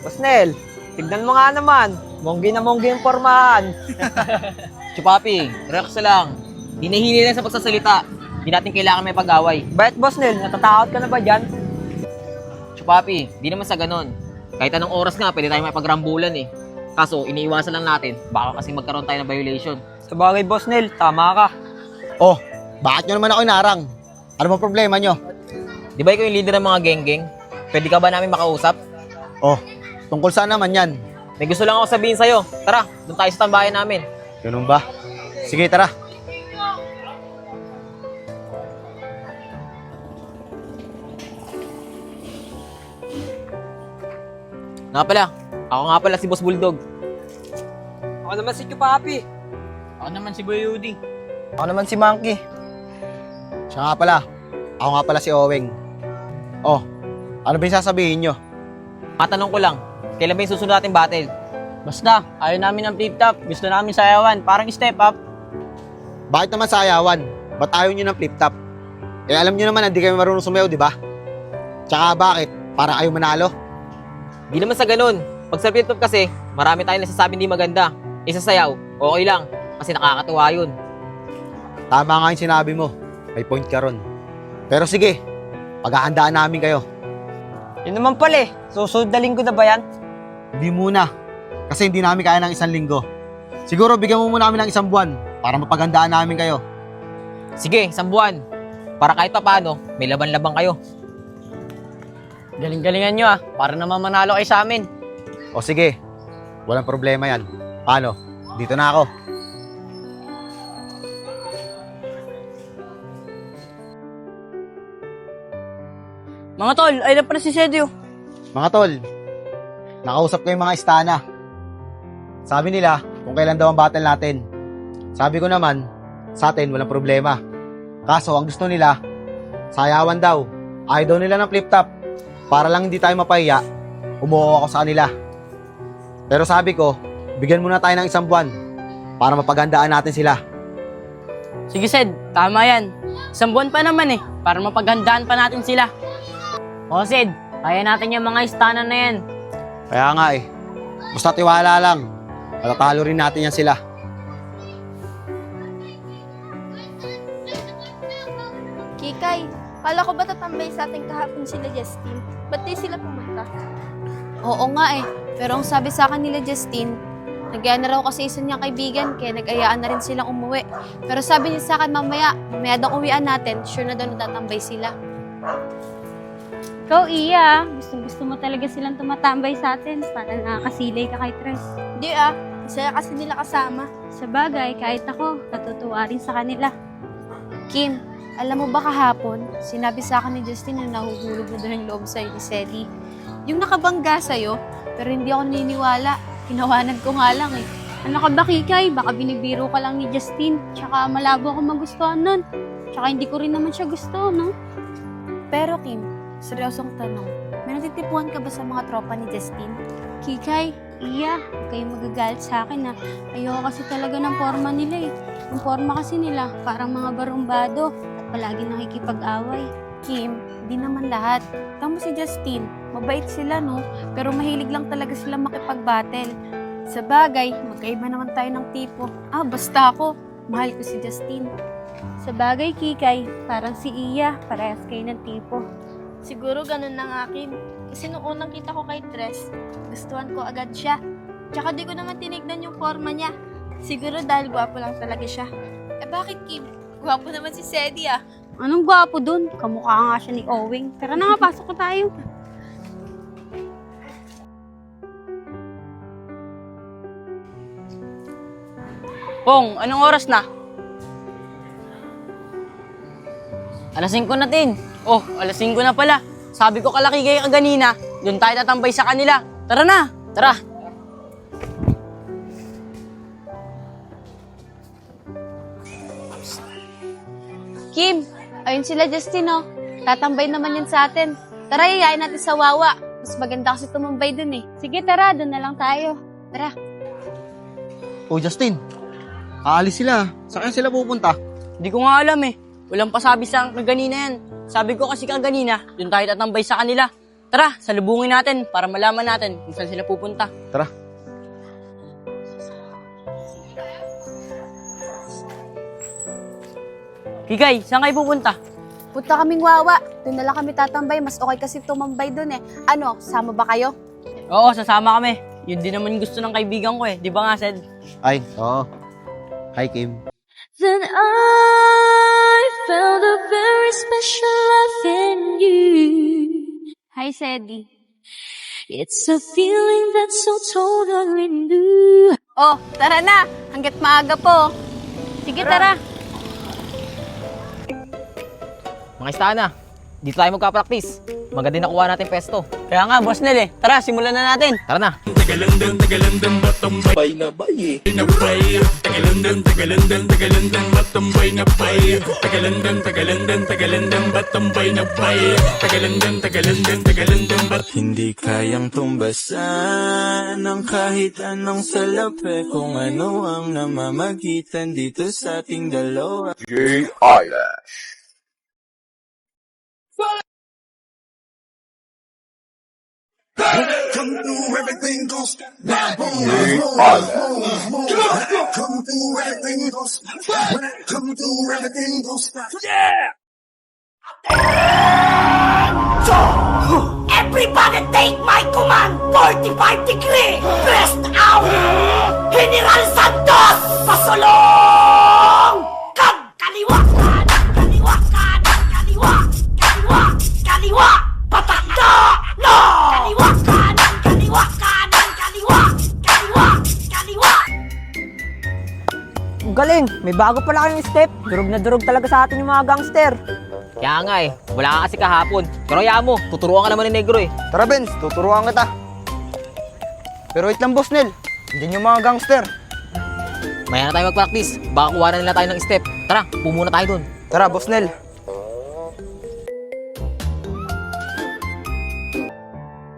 Boss Nel, tignan mo nga naman. Monggi na monggi yung pormahan. So, papi, relax ka lang. Hinihili lang sa pagsasalita. Hindi natin kailangan may pag-away. Bakit, Boss Nel? Natatakot ka na ba dyan? Chupapi, di naman sa ganun. Kahit anong oras nga, pwede tayo may pagrambulan eh. Kaso, iniiwasan lang natin, baka kasi magkaroon tayo ng violation. Sa bagay, Boss Nel, tama ka. Oh, bakit nyo naman ako inarang? Ano ba problema nyo? Di ba ikaw yung leader ng mga geng-geng? Pwede ka ba namin makausap? Oh, tungkol saan naman yan? May gusto lang ako sabihin sa'yo. Tara, doon tayo sa tambayan namin. Ganun ba? Sige, tara. Ako nga pala si Boss Bulldog. Ako naman si Chupapi. Ako naman si Boy Udi. Ako naman si Monkey. Siya nga pala. Ako nga pala si Oweng. Oh, ano ba yung sasabihin nyo? Matanong ko lang, kailan ba yung susunod nating battle? Basta, ayaw namin ng flip-top. Gusto namin sayawan. Parang step up. Bakit naman sayawan? Ba't ayaw nyo ng flip-top? Eh alam nyo naman, hindi kayo marunong sumayaw, di ba? Tsaka bakit? Para kayo manalo? Di naman sa ganun. Pag sa flip-top kasi, marami tayong nasasabi hindi maganda. Isa sayaw, okay lang. Kasi nakakatuwa yun. Tama nga yung sinabi mo. May point ka ron. Pero sige, paghahandaan namin kayo. Yun naman pala eh. Susunod na linggo na ba yan? Hindi muna. Kasi hindi namin kaya ng 1 linggo. Siguro bigyan mo muna namin ng 1 buwan para mapaghandaan namin kayo. Sige, 1 buwan. Para kahit pa paano, may laban-laban kayo. Galing-galingan nyo para naman manalo kayo sa amin. O sige, walang problema yan. Paano? Dito na ako. Mga tol, ay na pala si Sedio. Mga tol, nakausap ko yung mga istana. Sabi nila kung kailan daw ang battle natin. Sabi ko naman, sa atin walang problema. Kaso ang gusto nila, sayawan daw. Ayaw daw nila ng flip-top. Para lang hindi tayo mapahiya, umuo ako sa kanila. Pero sabi ko, bigyan muna tayo ng 1 buwan para mapaghandaan natin sila. Sige Sed, tama yan. 1 buwan pa naman para mapaghandaan pa natin sila. O Sed, kaya natin yung mga istana na yan. Kaya nga basta tiwala lang. Matatalo rin natin yan sila. Kikay, kala ko ba tatambay sa ating kahapon sila Justin? Ba't di sila pumunta? Oo nga pero ang sabi sa akin nila Justin, nagyan na raw kasi isa niyang kaibigan, kaya nag-ayaan na rin silang umuwi. Pero sabi niya sa akin, mamaya daw uwian natin, sure na daw natatambay sila. Ikaw, Iya, gusto mo talaga silang tumatambay sa atin para nakakasilay ka kay Tres. Di masaya kasi nila kasama. Sa bagay, kahit ako, natutuwa rin sa kanila. Kim, alam mo ba kahapon, sinabi sa akin ni Justin na nahuhulog na doon ang loob sa'yo ni Sedi. Yung nakabangga sa'yo, pero hindi ako naniniwala. Hinawanan ko nga lang Ano ka ba, Kikay? Baka binibiro ka lang ni Justin. Tsaka malabo ako magustuhan nun. Tsaka hindi ko rin naman siya gusto, no? Pero Kim, seryosong tanong, may natitipuhan ka ba sa mga tropa ni Justin? Kikay, Iya, huwag kayong magagalit sa akin Ayoko kasi talaga ng forma nila Yung forma kasi nila, parang mga barumbado at palagi nakikipag-away. Kim, di naman lahat. Tamo si Justin, mabait sila no, pero mahilig lang talaga sila makipag-battle. Sa bagay, magkaiba naman tayo ng tipo. Basta ako, mahal ko si Justin. Sa bagay, Kikay, parang si Iya, parehas kayo ng tipo. Siguro ganun na nga, Kim. Kasi nung unang kita ko kay Tres, gustuhan ko agad siya. Tsaka di ko naman tinignan yung forma niya. Siguro dahil gwapo lang talaga siya. Bakit Kim? Gwapo naman si Sedi Anong gwapo dun? Kamukha nga siya ni Owing. Tara na nga, pasok na tayo. Pong, anong oras na? 5:00 na din. Oh, 5:00 na pala. Sabi ko kalaki kayo kaganina, doon tayo tatambay sa kanila. Tara na, tara. Kim, ayun sila Justin Tatambay naman yan sa atin. Tara, yayain natin sa Wawa. Mas maganda kasi tumambay dun Sige, tara, doon na lang tayo. Tara. Oh Justin, aalis sila. Saan sila pupunta? Hindi ko nga alam Walang pasabi sa kaganina yan. Sabi ko kasi kaganina, doon tayo tatambay sa kanila. Tara, salubungin natin para malaman natin kung saan sila pupunta. Tara. Kikay, saan kayo pupunta? Punta kaming Wawa. Doon na lang kami tatambay. Mas okay kasi tumambay doon eh. Ano, sama ba kayo? Oo, sasama kami. Yun din naman gusto ng kaibigan ko eh. Di ba nga, Sed? Ay, oo. Hi, Kim. Then I found a very special love in you. Hi, Sedi. It's a feeling that's so totally new. Oh, tara na. Hanggat maaga po. Sige, tara. Mga istana, dito tayo magka-practice. Maganda din nakuha natin pesto. Kaya nga, Boss Nel eh. Tara, simulan na natin. Tara na. Bay na bay. Tagalandan, batambay na bay. Tagalandan, batambay na bay. Tagalandan, bat. Hindi kayang tumbasan ng kahit anong salapi kung ano ang namamagitan dito sa ating dalawa. Come through, everything goes down. Come through, everything goes. When I come through, everything goes. Yeah. Everybody take my command. 45 degree. Pressed out. General Santos. Pasulong. Kaliwa, kanan, kaliwa, kanan, kaliwa, kaliwa, kaliwa. Patakda. No. Kaliwa, kanan, kaliwa, kanan, kaliwa, kaliwa, kaliwa. Ang galing, may bago pala kayong step. Durog na durog talaga sa atin yung mga gangster. Kaya nga eh, wala ka kasi kahapon. Pero hayaan mo, tuturuan ka naman ni Negro eh. Tara, Benz. Tuturuan kita. Pero wait lang, Boss Nel. Diyan yung mga gangster. Maya na tayo mag-practice. Baka kuha na nila tayo ng step. Tara, pumuna tayo dun. Tara, Boss Nel.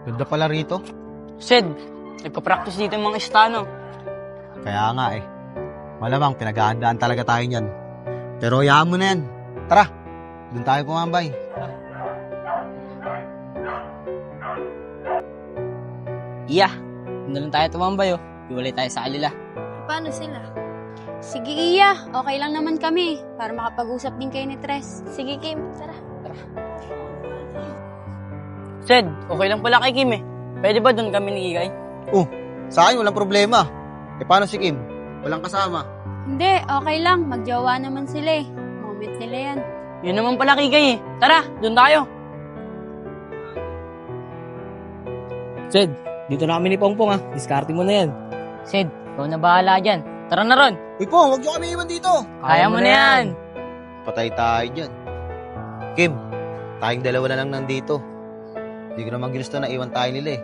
Ganda pala rito. Sed, nagpa-practice dito yung mga istano. Kaya nga eh. Malamang pinaghahandaan talaga tayo niyan. Pero hayaan mo na yan. Tara, doon tayo pumambay. Iya, doon na lang tayo tumambay oh. Iwalay tayo sa alila. Paano sila? Sige, Iya. Okay lang naman kami. Para makapag-usap din kayo ni Tres. Sige, Kim, tara. Sed, okay lang pala kay Kim eh. Pwede ba doon kami ni Kikay? Oh, sa akin walang problema. Eh paano si Kim? Walang kasama. Hindi, okay lang. Magjowa naman sila eh. Moment nila yan. Yun naman pala Kikay eh. Tara, doon tayo. Sed, dito na kami ni Pongpong ah. Diskarte mo na yan. Sed, ikaw na bahala dyan. Tara na ron. Uy Pong, huwag nyo kami iwan dito. Kaya mo na yan. Patay tayo dyan. Kim, tayong dalawa na lang nandito. Hindi ko naman ginusto na iwan tayo nila eh.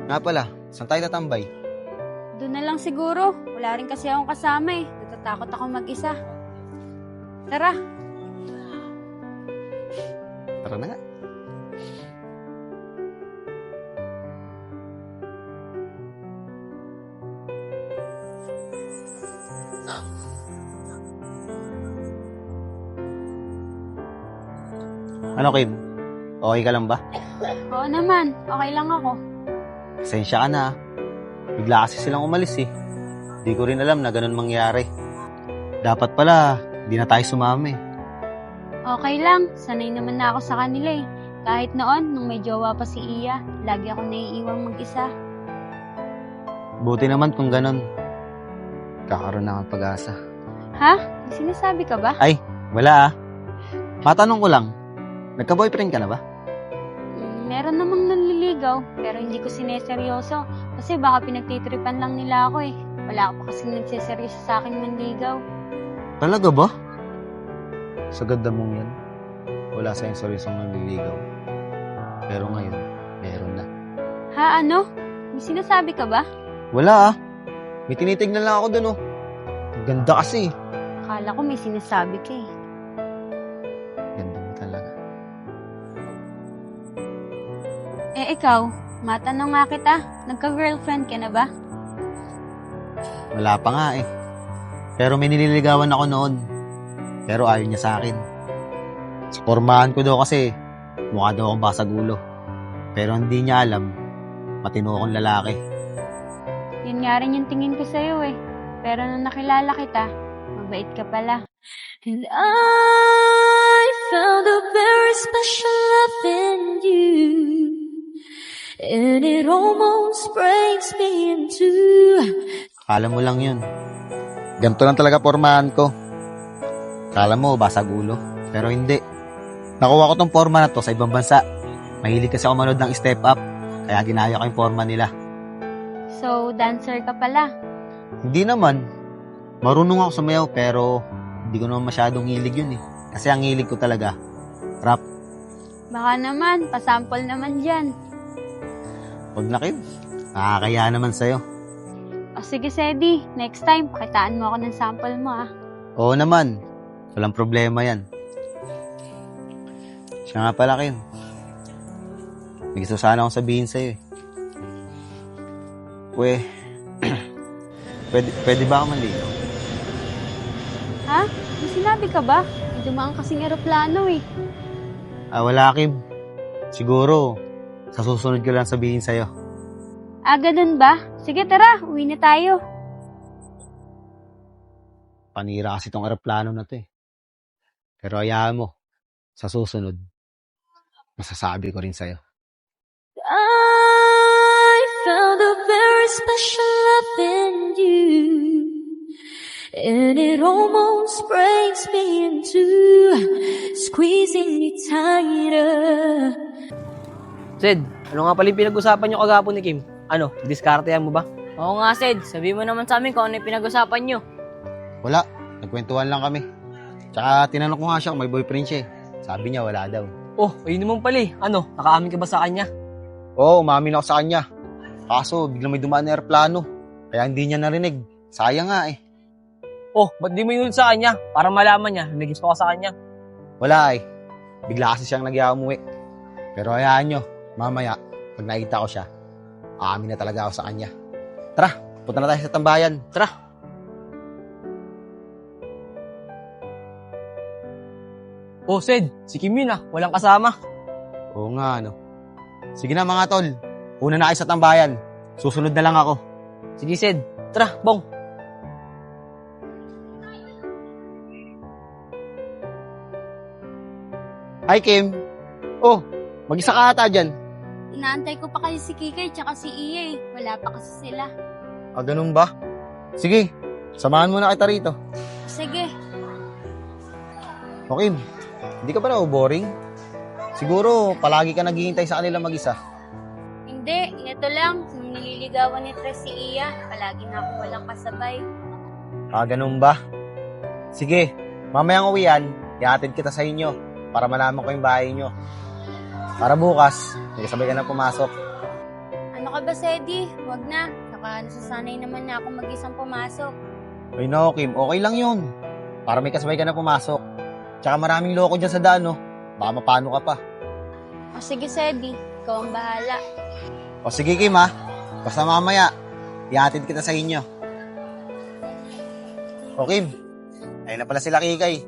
Nga pala, saan tayo tatambay? Doon na lang siguro. Wala rin kasi akong kasama eh. Natatakot ako mag-isa. Tara. Tara na nga. Ano Kim? Okay ka lang ba? Oo naman. Okay lang ako. Pasensya ka na. Bigla kasi silang umalis eh. Di ko rin alam na ganun mangyari. Dapat pala, di na tayo sumama eh. Okay lang. Sanay naman na ako sa kanila eh. Kahit noon, nung may jowa pa si Iya, lagi ako naiiwang mag-isa. Buti naman kung ganun. Kakaroon na ng pag-asa. Ha? May sinasabi ka ba? Ay, wala ah. Matanong ko lang, nagka-boyfriend ka na ba? Meron namang nanliligaw, pero hindi ko sineseryoso. Kasi baka pinagtitripan lang nila ako eh. Wala pa kasi nagseseryoso sa akin manligaw. Talaga ba? Sa ganda mong yan, wala sa'yong seryosong nanliligaw. Pero ngayon, meron na. Ha, ano? May sinasabi ka ba? Wala ah. May tinitignan lang ako dun oh. Ang ganda kasi. Akala ko may sinasabi ka eh. Ganda mo talaga. Eh ikaw, matanong nga kita, nagka-girlfriend ka na ba? Wala pa nga eh. Pero may nililigawan ako noon. Pero ayaw niya sa akin. Sa pormahan ko daw kasi, mukha daw akong basag ulo. Pero hindi niya alam, matino akong lalaki. Yun nga rin yung tingin ko sa'yo eh. Pero nung nakilala kita, mabait ka pala. And I found a very special love in you. And it almost breaks me in two. Akala mo lang yun. Ganito lang talaga pormahan ko. Akala mo, basag ulo. Pero hindi. Nakuha ko tong forma na to sa ibang bansa. Mahilig kasi ako manood ng Step Up. Kaya ginaya ko yung forma nila. So, dancer ka pala. Hindi naman. Marunong ako sumayaw pero hindi ko naman masyadong hilig yun eh. Kasi ang hilig ko talaga, rap. Baka naman, pasample naman dyan. Huwag na Kim. Nakakaya naman sa'yo. O sige, Sedi. Next time, pakitaan mo ako ng sample mo ah. Oo naman. Walang problema yan. Siya nga pala Kim. May gusto sana akong sabihin sa'yo eh. Pwede ba ako maligaw? Ha? May sinabi ka ba? May dumaan kasing eroplano eh. Wala Kim. Siguro, sa susunod ko lang sabihin sa'yo. Ganun ba? Sige, tara. Uwi na tayo. Panira kasi tong eroplano na to eh. Pero hayaan mo, sa susunod, masasabi ko rin sa'yo. I found a very special love in you. And it almost breaks me in two, squeezing me tighter. Sed, ano nga pala yung pinag-usapan nyo kagapon ni Kim? Ano, diskartehan mo ba? Oo nga, Sed. Sabi mo naman sa amin kung ano yung pinag-usapan nyo. Wala, nagkwentuhan lang kami. Tsaka tinanong ko nga siya kung may boyfriend siya eh. Sabi niya wala daw. Oh, ayun naman pala eh. Ano, nakaamin ka ba sa kanya? Oo, umamin ako sa kanya. Kaso, biglang may dumaan na aeroplano. Kaya hindi niya narinig. Sayang nga eh. Oh, ba't di mo yun sa kanya? Para malaman niya, nagis pa ka sa kanya. Wala eh. Bigla kasi siyang umuwi. Pero hayaan nyo, mamaya, pag nakita ko siya, aamin na talaga ako sa kanya. Tara, punta na tayo sa tambayan. Tara. Oh, Sed, si Kim yun ah. Walang kasama. Oo nga, ano. Sige na mga tol, una na kayo sa tambayan. Susunod na lang ako. Sige, Sed. Tara, Bong. Hi, Kim. Oh, mag-isa ka ata dyan. Inaantay ko pa kasi si Kikay tsaka si Iya eh. Wala pa kasi sila. Ganun ba? Sige, samahan mo na kita rito. Sige. O Kim, hindi ka ba na-boring? Siguro, palagi ka naghihintay sa kanila mag-isa. Hindi, ito lang. Nung nililigawan ni Tres si Iya, palagi na ako walang kasabay. Ganun ba? Sige, mamayang uwian, ihatid kita sa inyo para malaman ko yung bahay nyo. Para bukas, sabay ka na pumasok. Ano ka ba, Sedi? Huwag na. Saka nasasanay naman na ako mag-isang pumasok. Ay no, Kim, okay lang yun. Para may kasabay ka na pumasok. Tsaka maraming loko dyan sa daan, no? Baka mapano ka pa. O sige, Sedi. Ikaw ang bahala. O sige, Kim, ha? Basta mamaya, ihatid kita sa inyo. O Kim, ayun na pala sila Kikay.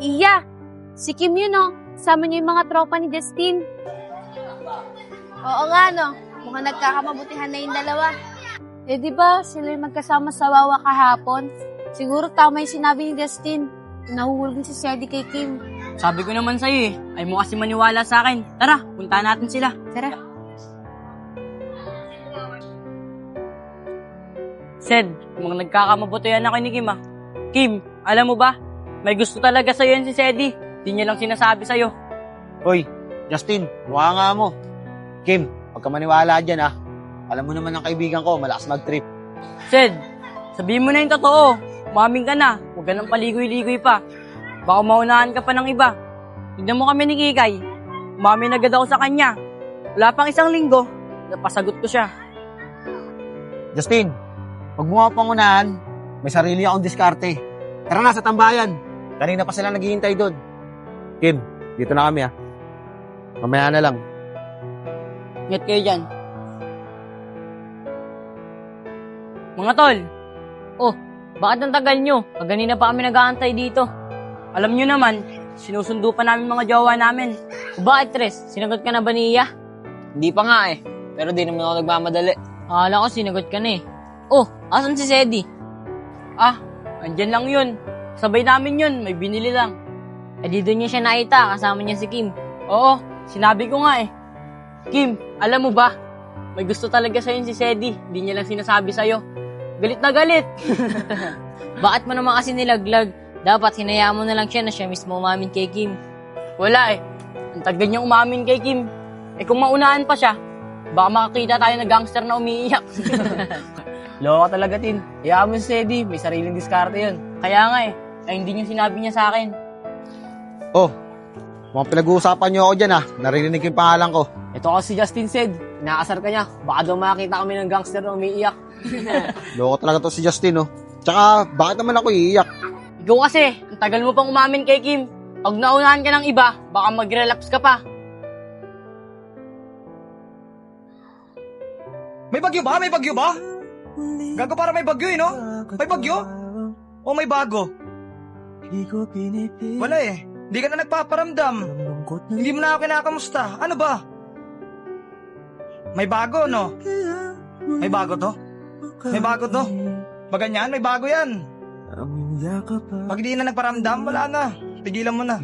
Iya, si Kim yun oh. Sama niyo yung mga tropa ni Justin. Oo nga, no? Mukhang nagkakamabutihan na yung dalawa. Eh di ba sila yung magkasama sa Wawa kahapon? Siguro tama yung sinabi ni Justin. Nahuhulog si Sedi kay Kim. Sabi ko naman sa'yo eh. Ay mo kasi maniwala sa akin. Tara, puntahan natin sila. Tara. Sed, mukhang nagkakamabutihan ako ni Kim ah. Kim, alam mo ba? May gusto talaga sa'yo yan si Sedi. Di niya lang sinasabi sa'yo. Hoy, Justin, mukha nga mo. Kim, huwag ka maniwala dyan, ha? Alam mo naman ang kaibigan ko, malakas mag-trip. Sed, sabihin mo na yung totoo. Umaming ka na. Huwag ka nang paligoy-ligoy pa. Baka maunahan ka pa ng iba. Tignan mo kami ni Kikay. Umamin agad ako sa kanya. Wala pang isang linggo, napasagot ko siya. Justin, huwag mo nga pangunahan. May sarili akong diskarte. Tara na sa tambayan. Kanina pa sila naghihintay doon. Kim, dito na kami, ha? Mamaya na lang. Ingat kayo dyan. Mga tol, bakit ang tagal nyo? Kaganina pa kami nag-aantay dito. Alam nyo naman, sinusundo pa namin mga jowa namin. O bakit, Tres? Sinagot ka na ba niya? Hindi pa nga eh. Pero di naman ako nagmamadali. Akala ko sinagot ka na eh. Oh, asan si Sedi? Ah, andyan lang yun. Sabay namin yun, may binili lang. Eh di doon niya siya nakita, kasama niya si Kim. Oo, sinabi ko nga eh. Kim, alam mo ba? May gusto talaga sa'yo si Sedi, di niya lang sinasabi sa'yo. Galit na galit. Bakit mo naman kasi nilaglag? Dapat hinayaan mo na lang siya na siya mismo umamin kay Kim. Wala eh. Ang tagal niyang umamin kay Kim. Eh kung maunaan pa siya, baka makakita tayo na gangster na umiiyak. Loko talaga, Tin. Hayaan mo si Sedi, may sariling diskarte yun. Kaya nga eh, ay hindi niya sinabi niya sa akin. Oh, mukhang pinag-uusapan niyo ako dyan Narinig yung pangalan ko. Ito kasi si Justin said, inaasar ka niya. Baka daw makakita kami ng gangster na umiiyak. Loko talaga to si Justin, oh. Tsaka, bakit naman ako iiyak? Ikaw kasi, ang tagal mo pang umamin kay Kim. Pag naunahan ka ng iba, baka mag-relapse ka pa. May bagyo ba? May bagyo ba? Gago para may bagyo no? May bagyo? O may bago? Wala eh. Hindi ka na nagpaparamdam. Hindi mo na ako kinakamusta. Ano ba? May bago, no? May bago to? May bago to? Baganyan, may bago yan. Pag di na nagparamdam, wala na. Pigilan mo na.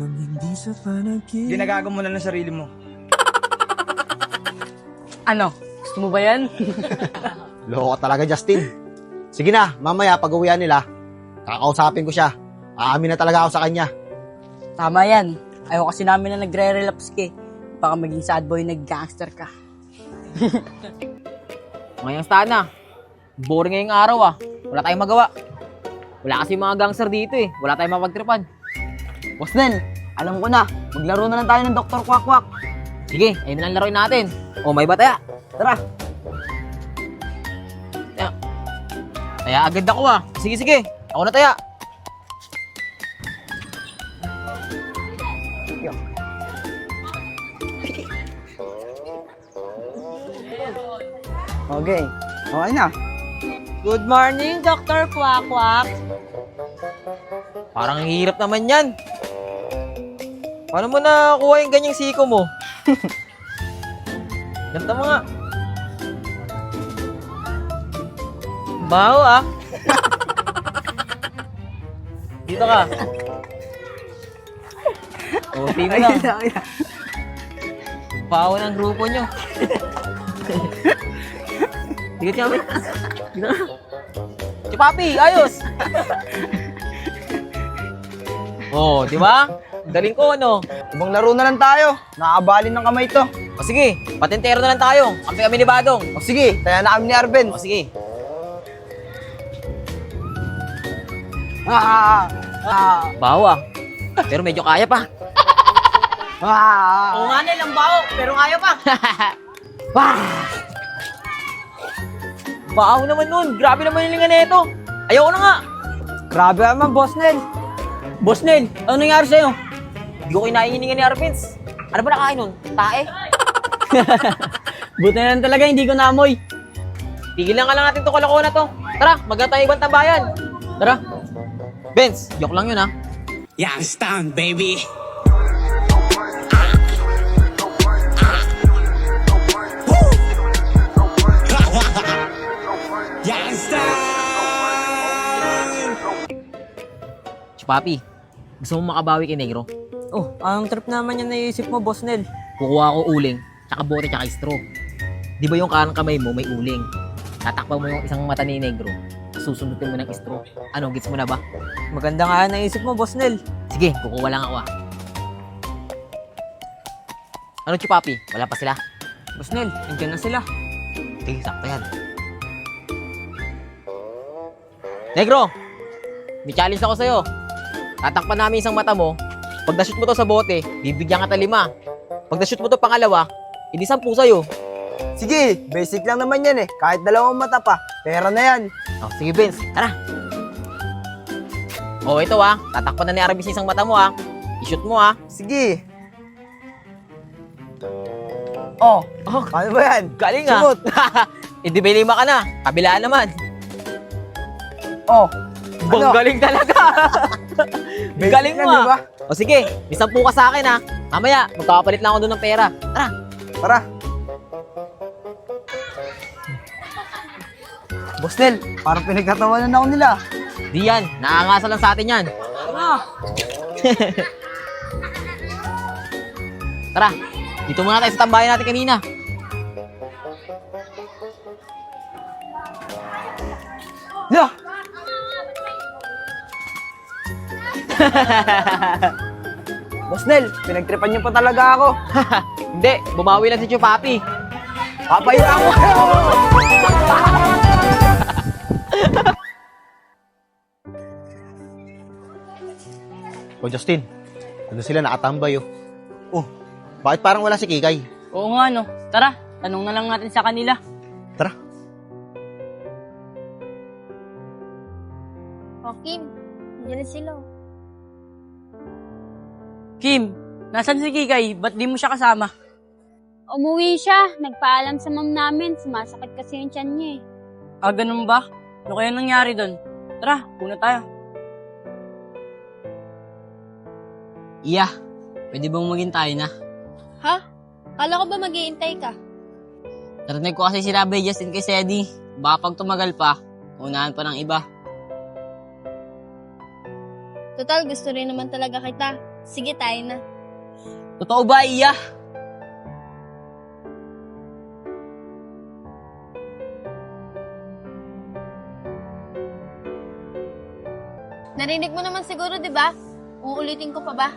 Ginagago mo na ng sarili mo. Ano? Gusto mo ba yan? Loko talaga, Justin. Sige na, mamaya pag-uwian nila, kakausapin ko siya. Aamin na talaga ako sa kanya. Tama yan. Ayaw kasi namin na nagre-relapse ka eh. Baka maging sad boy, nag-gangster ka. Ngayong na. Boring ngayong araw Wala tayong magawa. Wala kasi mga gangster dito eh. Wala tayong mapagtripan. Boss Nel, alam ko na. Maglaro na lang tayo ng Dr. Quack Quack. Sige, ayun na lang laruin natin. O, may bataya. Tara. Taya agad ako Sige, sige. Ako na taya. Okay. Okay na. Good morning, Dr. Quack Quack. Parang hirap naman yan. Paano mo nakuha yung ganyang siko mo? Ganda mo nga. Baho Dito ka. O, team mo lang. Baho ng grupo nyo. Dito kami. Dito ka. Papi, ayos! Oh, di ba? Galing ko, ano? Ibang laro na lang tayo. Nakakabalin ng kamay to. O sige, patentero na lang tayo. Kami ni Badong. O sige, taya na kami ni Arben. O sige. Baho Pero medyo kaya pa. Oo nga nilang baho, pero kaya pa. Baho naman nun. Grabe naman yung linga nito. Ayoko na nga. Grabe naman, Boss Nel. Boss Nel, ano nangyari sa'yo? Hindi ko kinain yung linga ni Arvins. Ano ba nakain nun? Tae? Buti na lang talaga, hindi ko naamoy. Tigilan ka lang natin itong kalokohan na to. Tara, maganda tayo ibang tambayan. Tara. Benz, joke lang yun Youngstown, baby. Papi, gusto mo makabawi kay Negro? Oh, anong trip naman yung naisip mo, Boss Nel? Kukuha ko uling, tsaka bote, tsaka straw. Di ba yung kanang kamay mo may uling? Tatakpan mo yung isang mata ni Negro, susundutin mo ng straw. Ano, gets mo na ba? Maganda nga naisip mo, Boss Nel. Sige, kukuha lang ako Ano, Papi? Wala pa sila? Boss Nel, andyan na sila. Sige, sakto yan. Negro! May challenge ako sa'yo. Tatakpan namin isang mata mo. Pag na-shoot mo to sa bote, bibigyan ka 5. Pag na-shoot mo to pangalawa, hindi 10 sa'yo. Sige, basic lang naman yan eh. Kahit 2 mata pa, pera na yan. Oh, sige, Vince. Tara. Oh, ito tatakpan na ni Arabis isang mata mo I-shoot mo Sige. Oh, ano ba yan? Galing Sumot. Hindi ba 5 ka na? Kabilaan naman. Oh, Bang galing talaga. Galing mo diba? O sige, may 10 ka sa akin Mamaya, magkakapalit lang ako doon ng pera. Tara. Tara. Boss Del, parang pinagtatawanan ako nila. Di yan, naangasa lang sa atin yan. Tara, dito muna tayo sa tambayan natin kanina. Yeah. Boss Del, pinagtripan niyo pa talaga ako. Hindi, bumawi lang si Chupapi. Papayuan ko. O Justin, ano sila nakatambay oh. Oh, bakit parang wala si Kikay? Oo nga, no. Tara, tanong na lang natin sa kanila. Tara. O, Kim, nandiyan na sila. Kim, nasan si Kikay? Ba't di mo siya kasama? Umuwi siya. Nagpaalam sa mom namin. Sumasakit kasi yung tiyan niya eh. Ah, ganun ba? Ano kaya nangyari doon? Tara, una tayo. Iya, pwede bang maging tayo na? Ha? Kala ko ba mag-iintay ka? Narinig ko kasi sinabi Justin kay Sedi. Baka pag tumagal pa, unahan pa ng iba. Total, gusto rin naman talaga kita. Sige, tayo na. Totoo ba, Iya? Narinig mo naman siguro, di ba? Uulitin ko pa ba?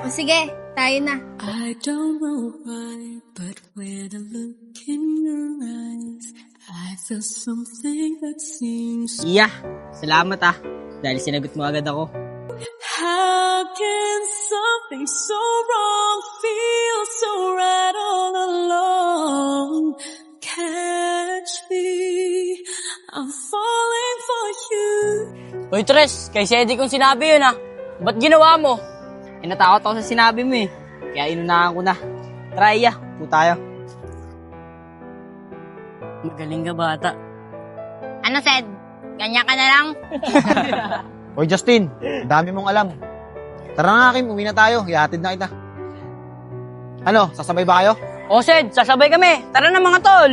O sige, tayo na. I don't know why, but when I look in your eyes, I feel something that seems. Iya, salamat dahil sinagot mo agad ako. How can something so wrong feel so right all along? Catch me, I'm falling for you. Uy, Tres, kay Sedi kong sinabi yun Ba't ginawa mo? Natakot ako sa sinabi mo eh. Kaya inunahan ko na. Tara, Iya, po tayo. Magaling ka, bata. Ano, Sed? Ganyan ka na lang? Oy Justin, dami mong alam. Tara na Kim, uwi na tayo. Ihatid na kita. Ano, sasabay ba kayo? O, Sed, sasabay kami. Tara na, mga tol.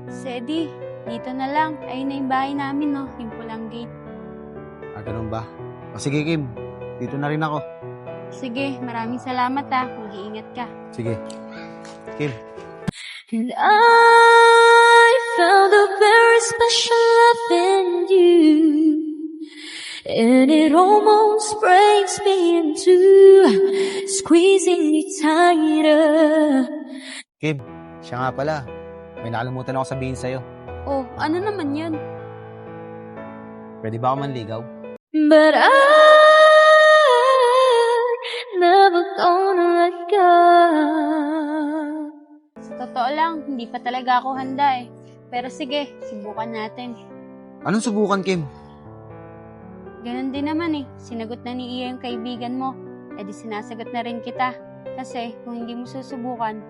Sedi, dito na lang. Ayun na yung bahay namin, no? Yung pulang gate. Ah, ganun ba? O sige Kim, dito na rin ako. Sige, maraming salamat Mag-iingat ka. Sige. Kim. And I found a very special love in you, and it almost breaks me in two, squeezing you tighter. Kim, siya nga pala. May nakalimutan ako sabihin sa'yo. Oh, ano naman yun? Pwede ba ako manligaw? But I never gonna let go. Sa totoo lang, hindi pa talaga ako handa eh. Pero sige, subukan natin. Anong subukan, Kim? Ganun din naman eh. Sinagot na ni Iya yung kaibigan mo. E di sinasagot na rin kita. Kasi kung hindi mo susubukan,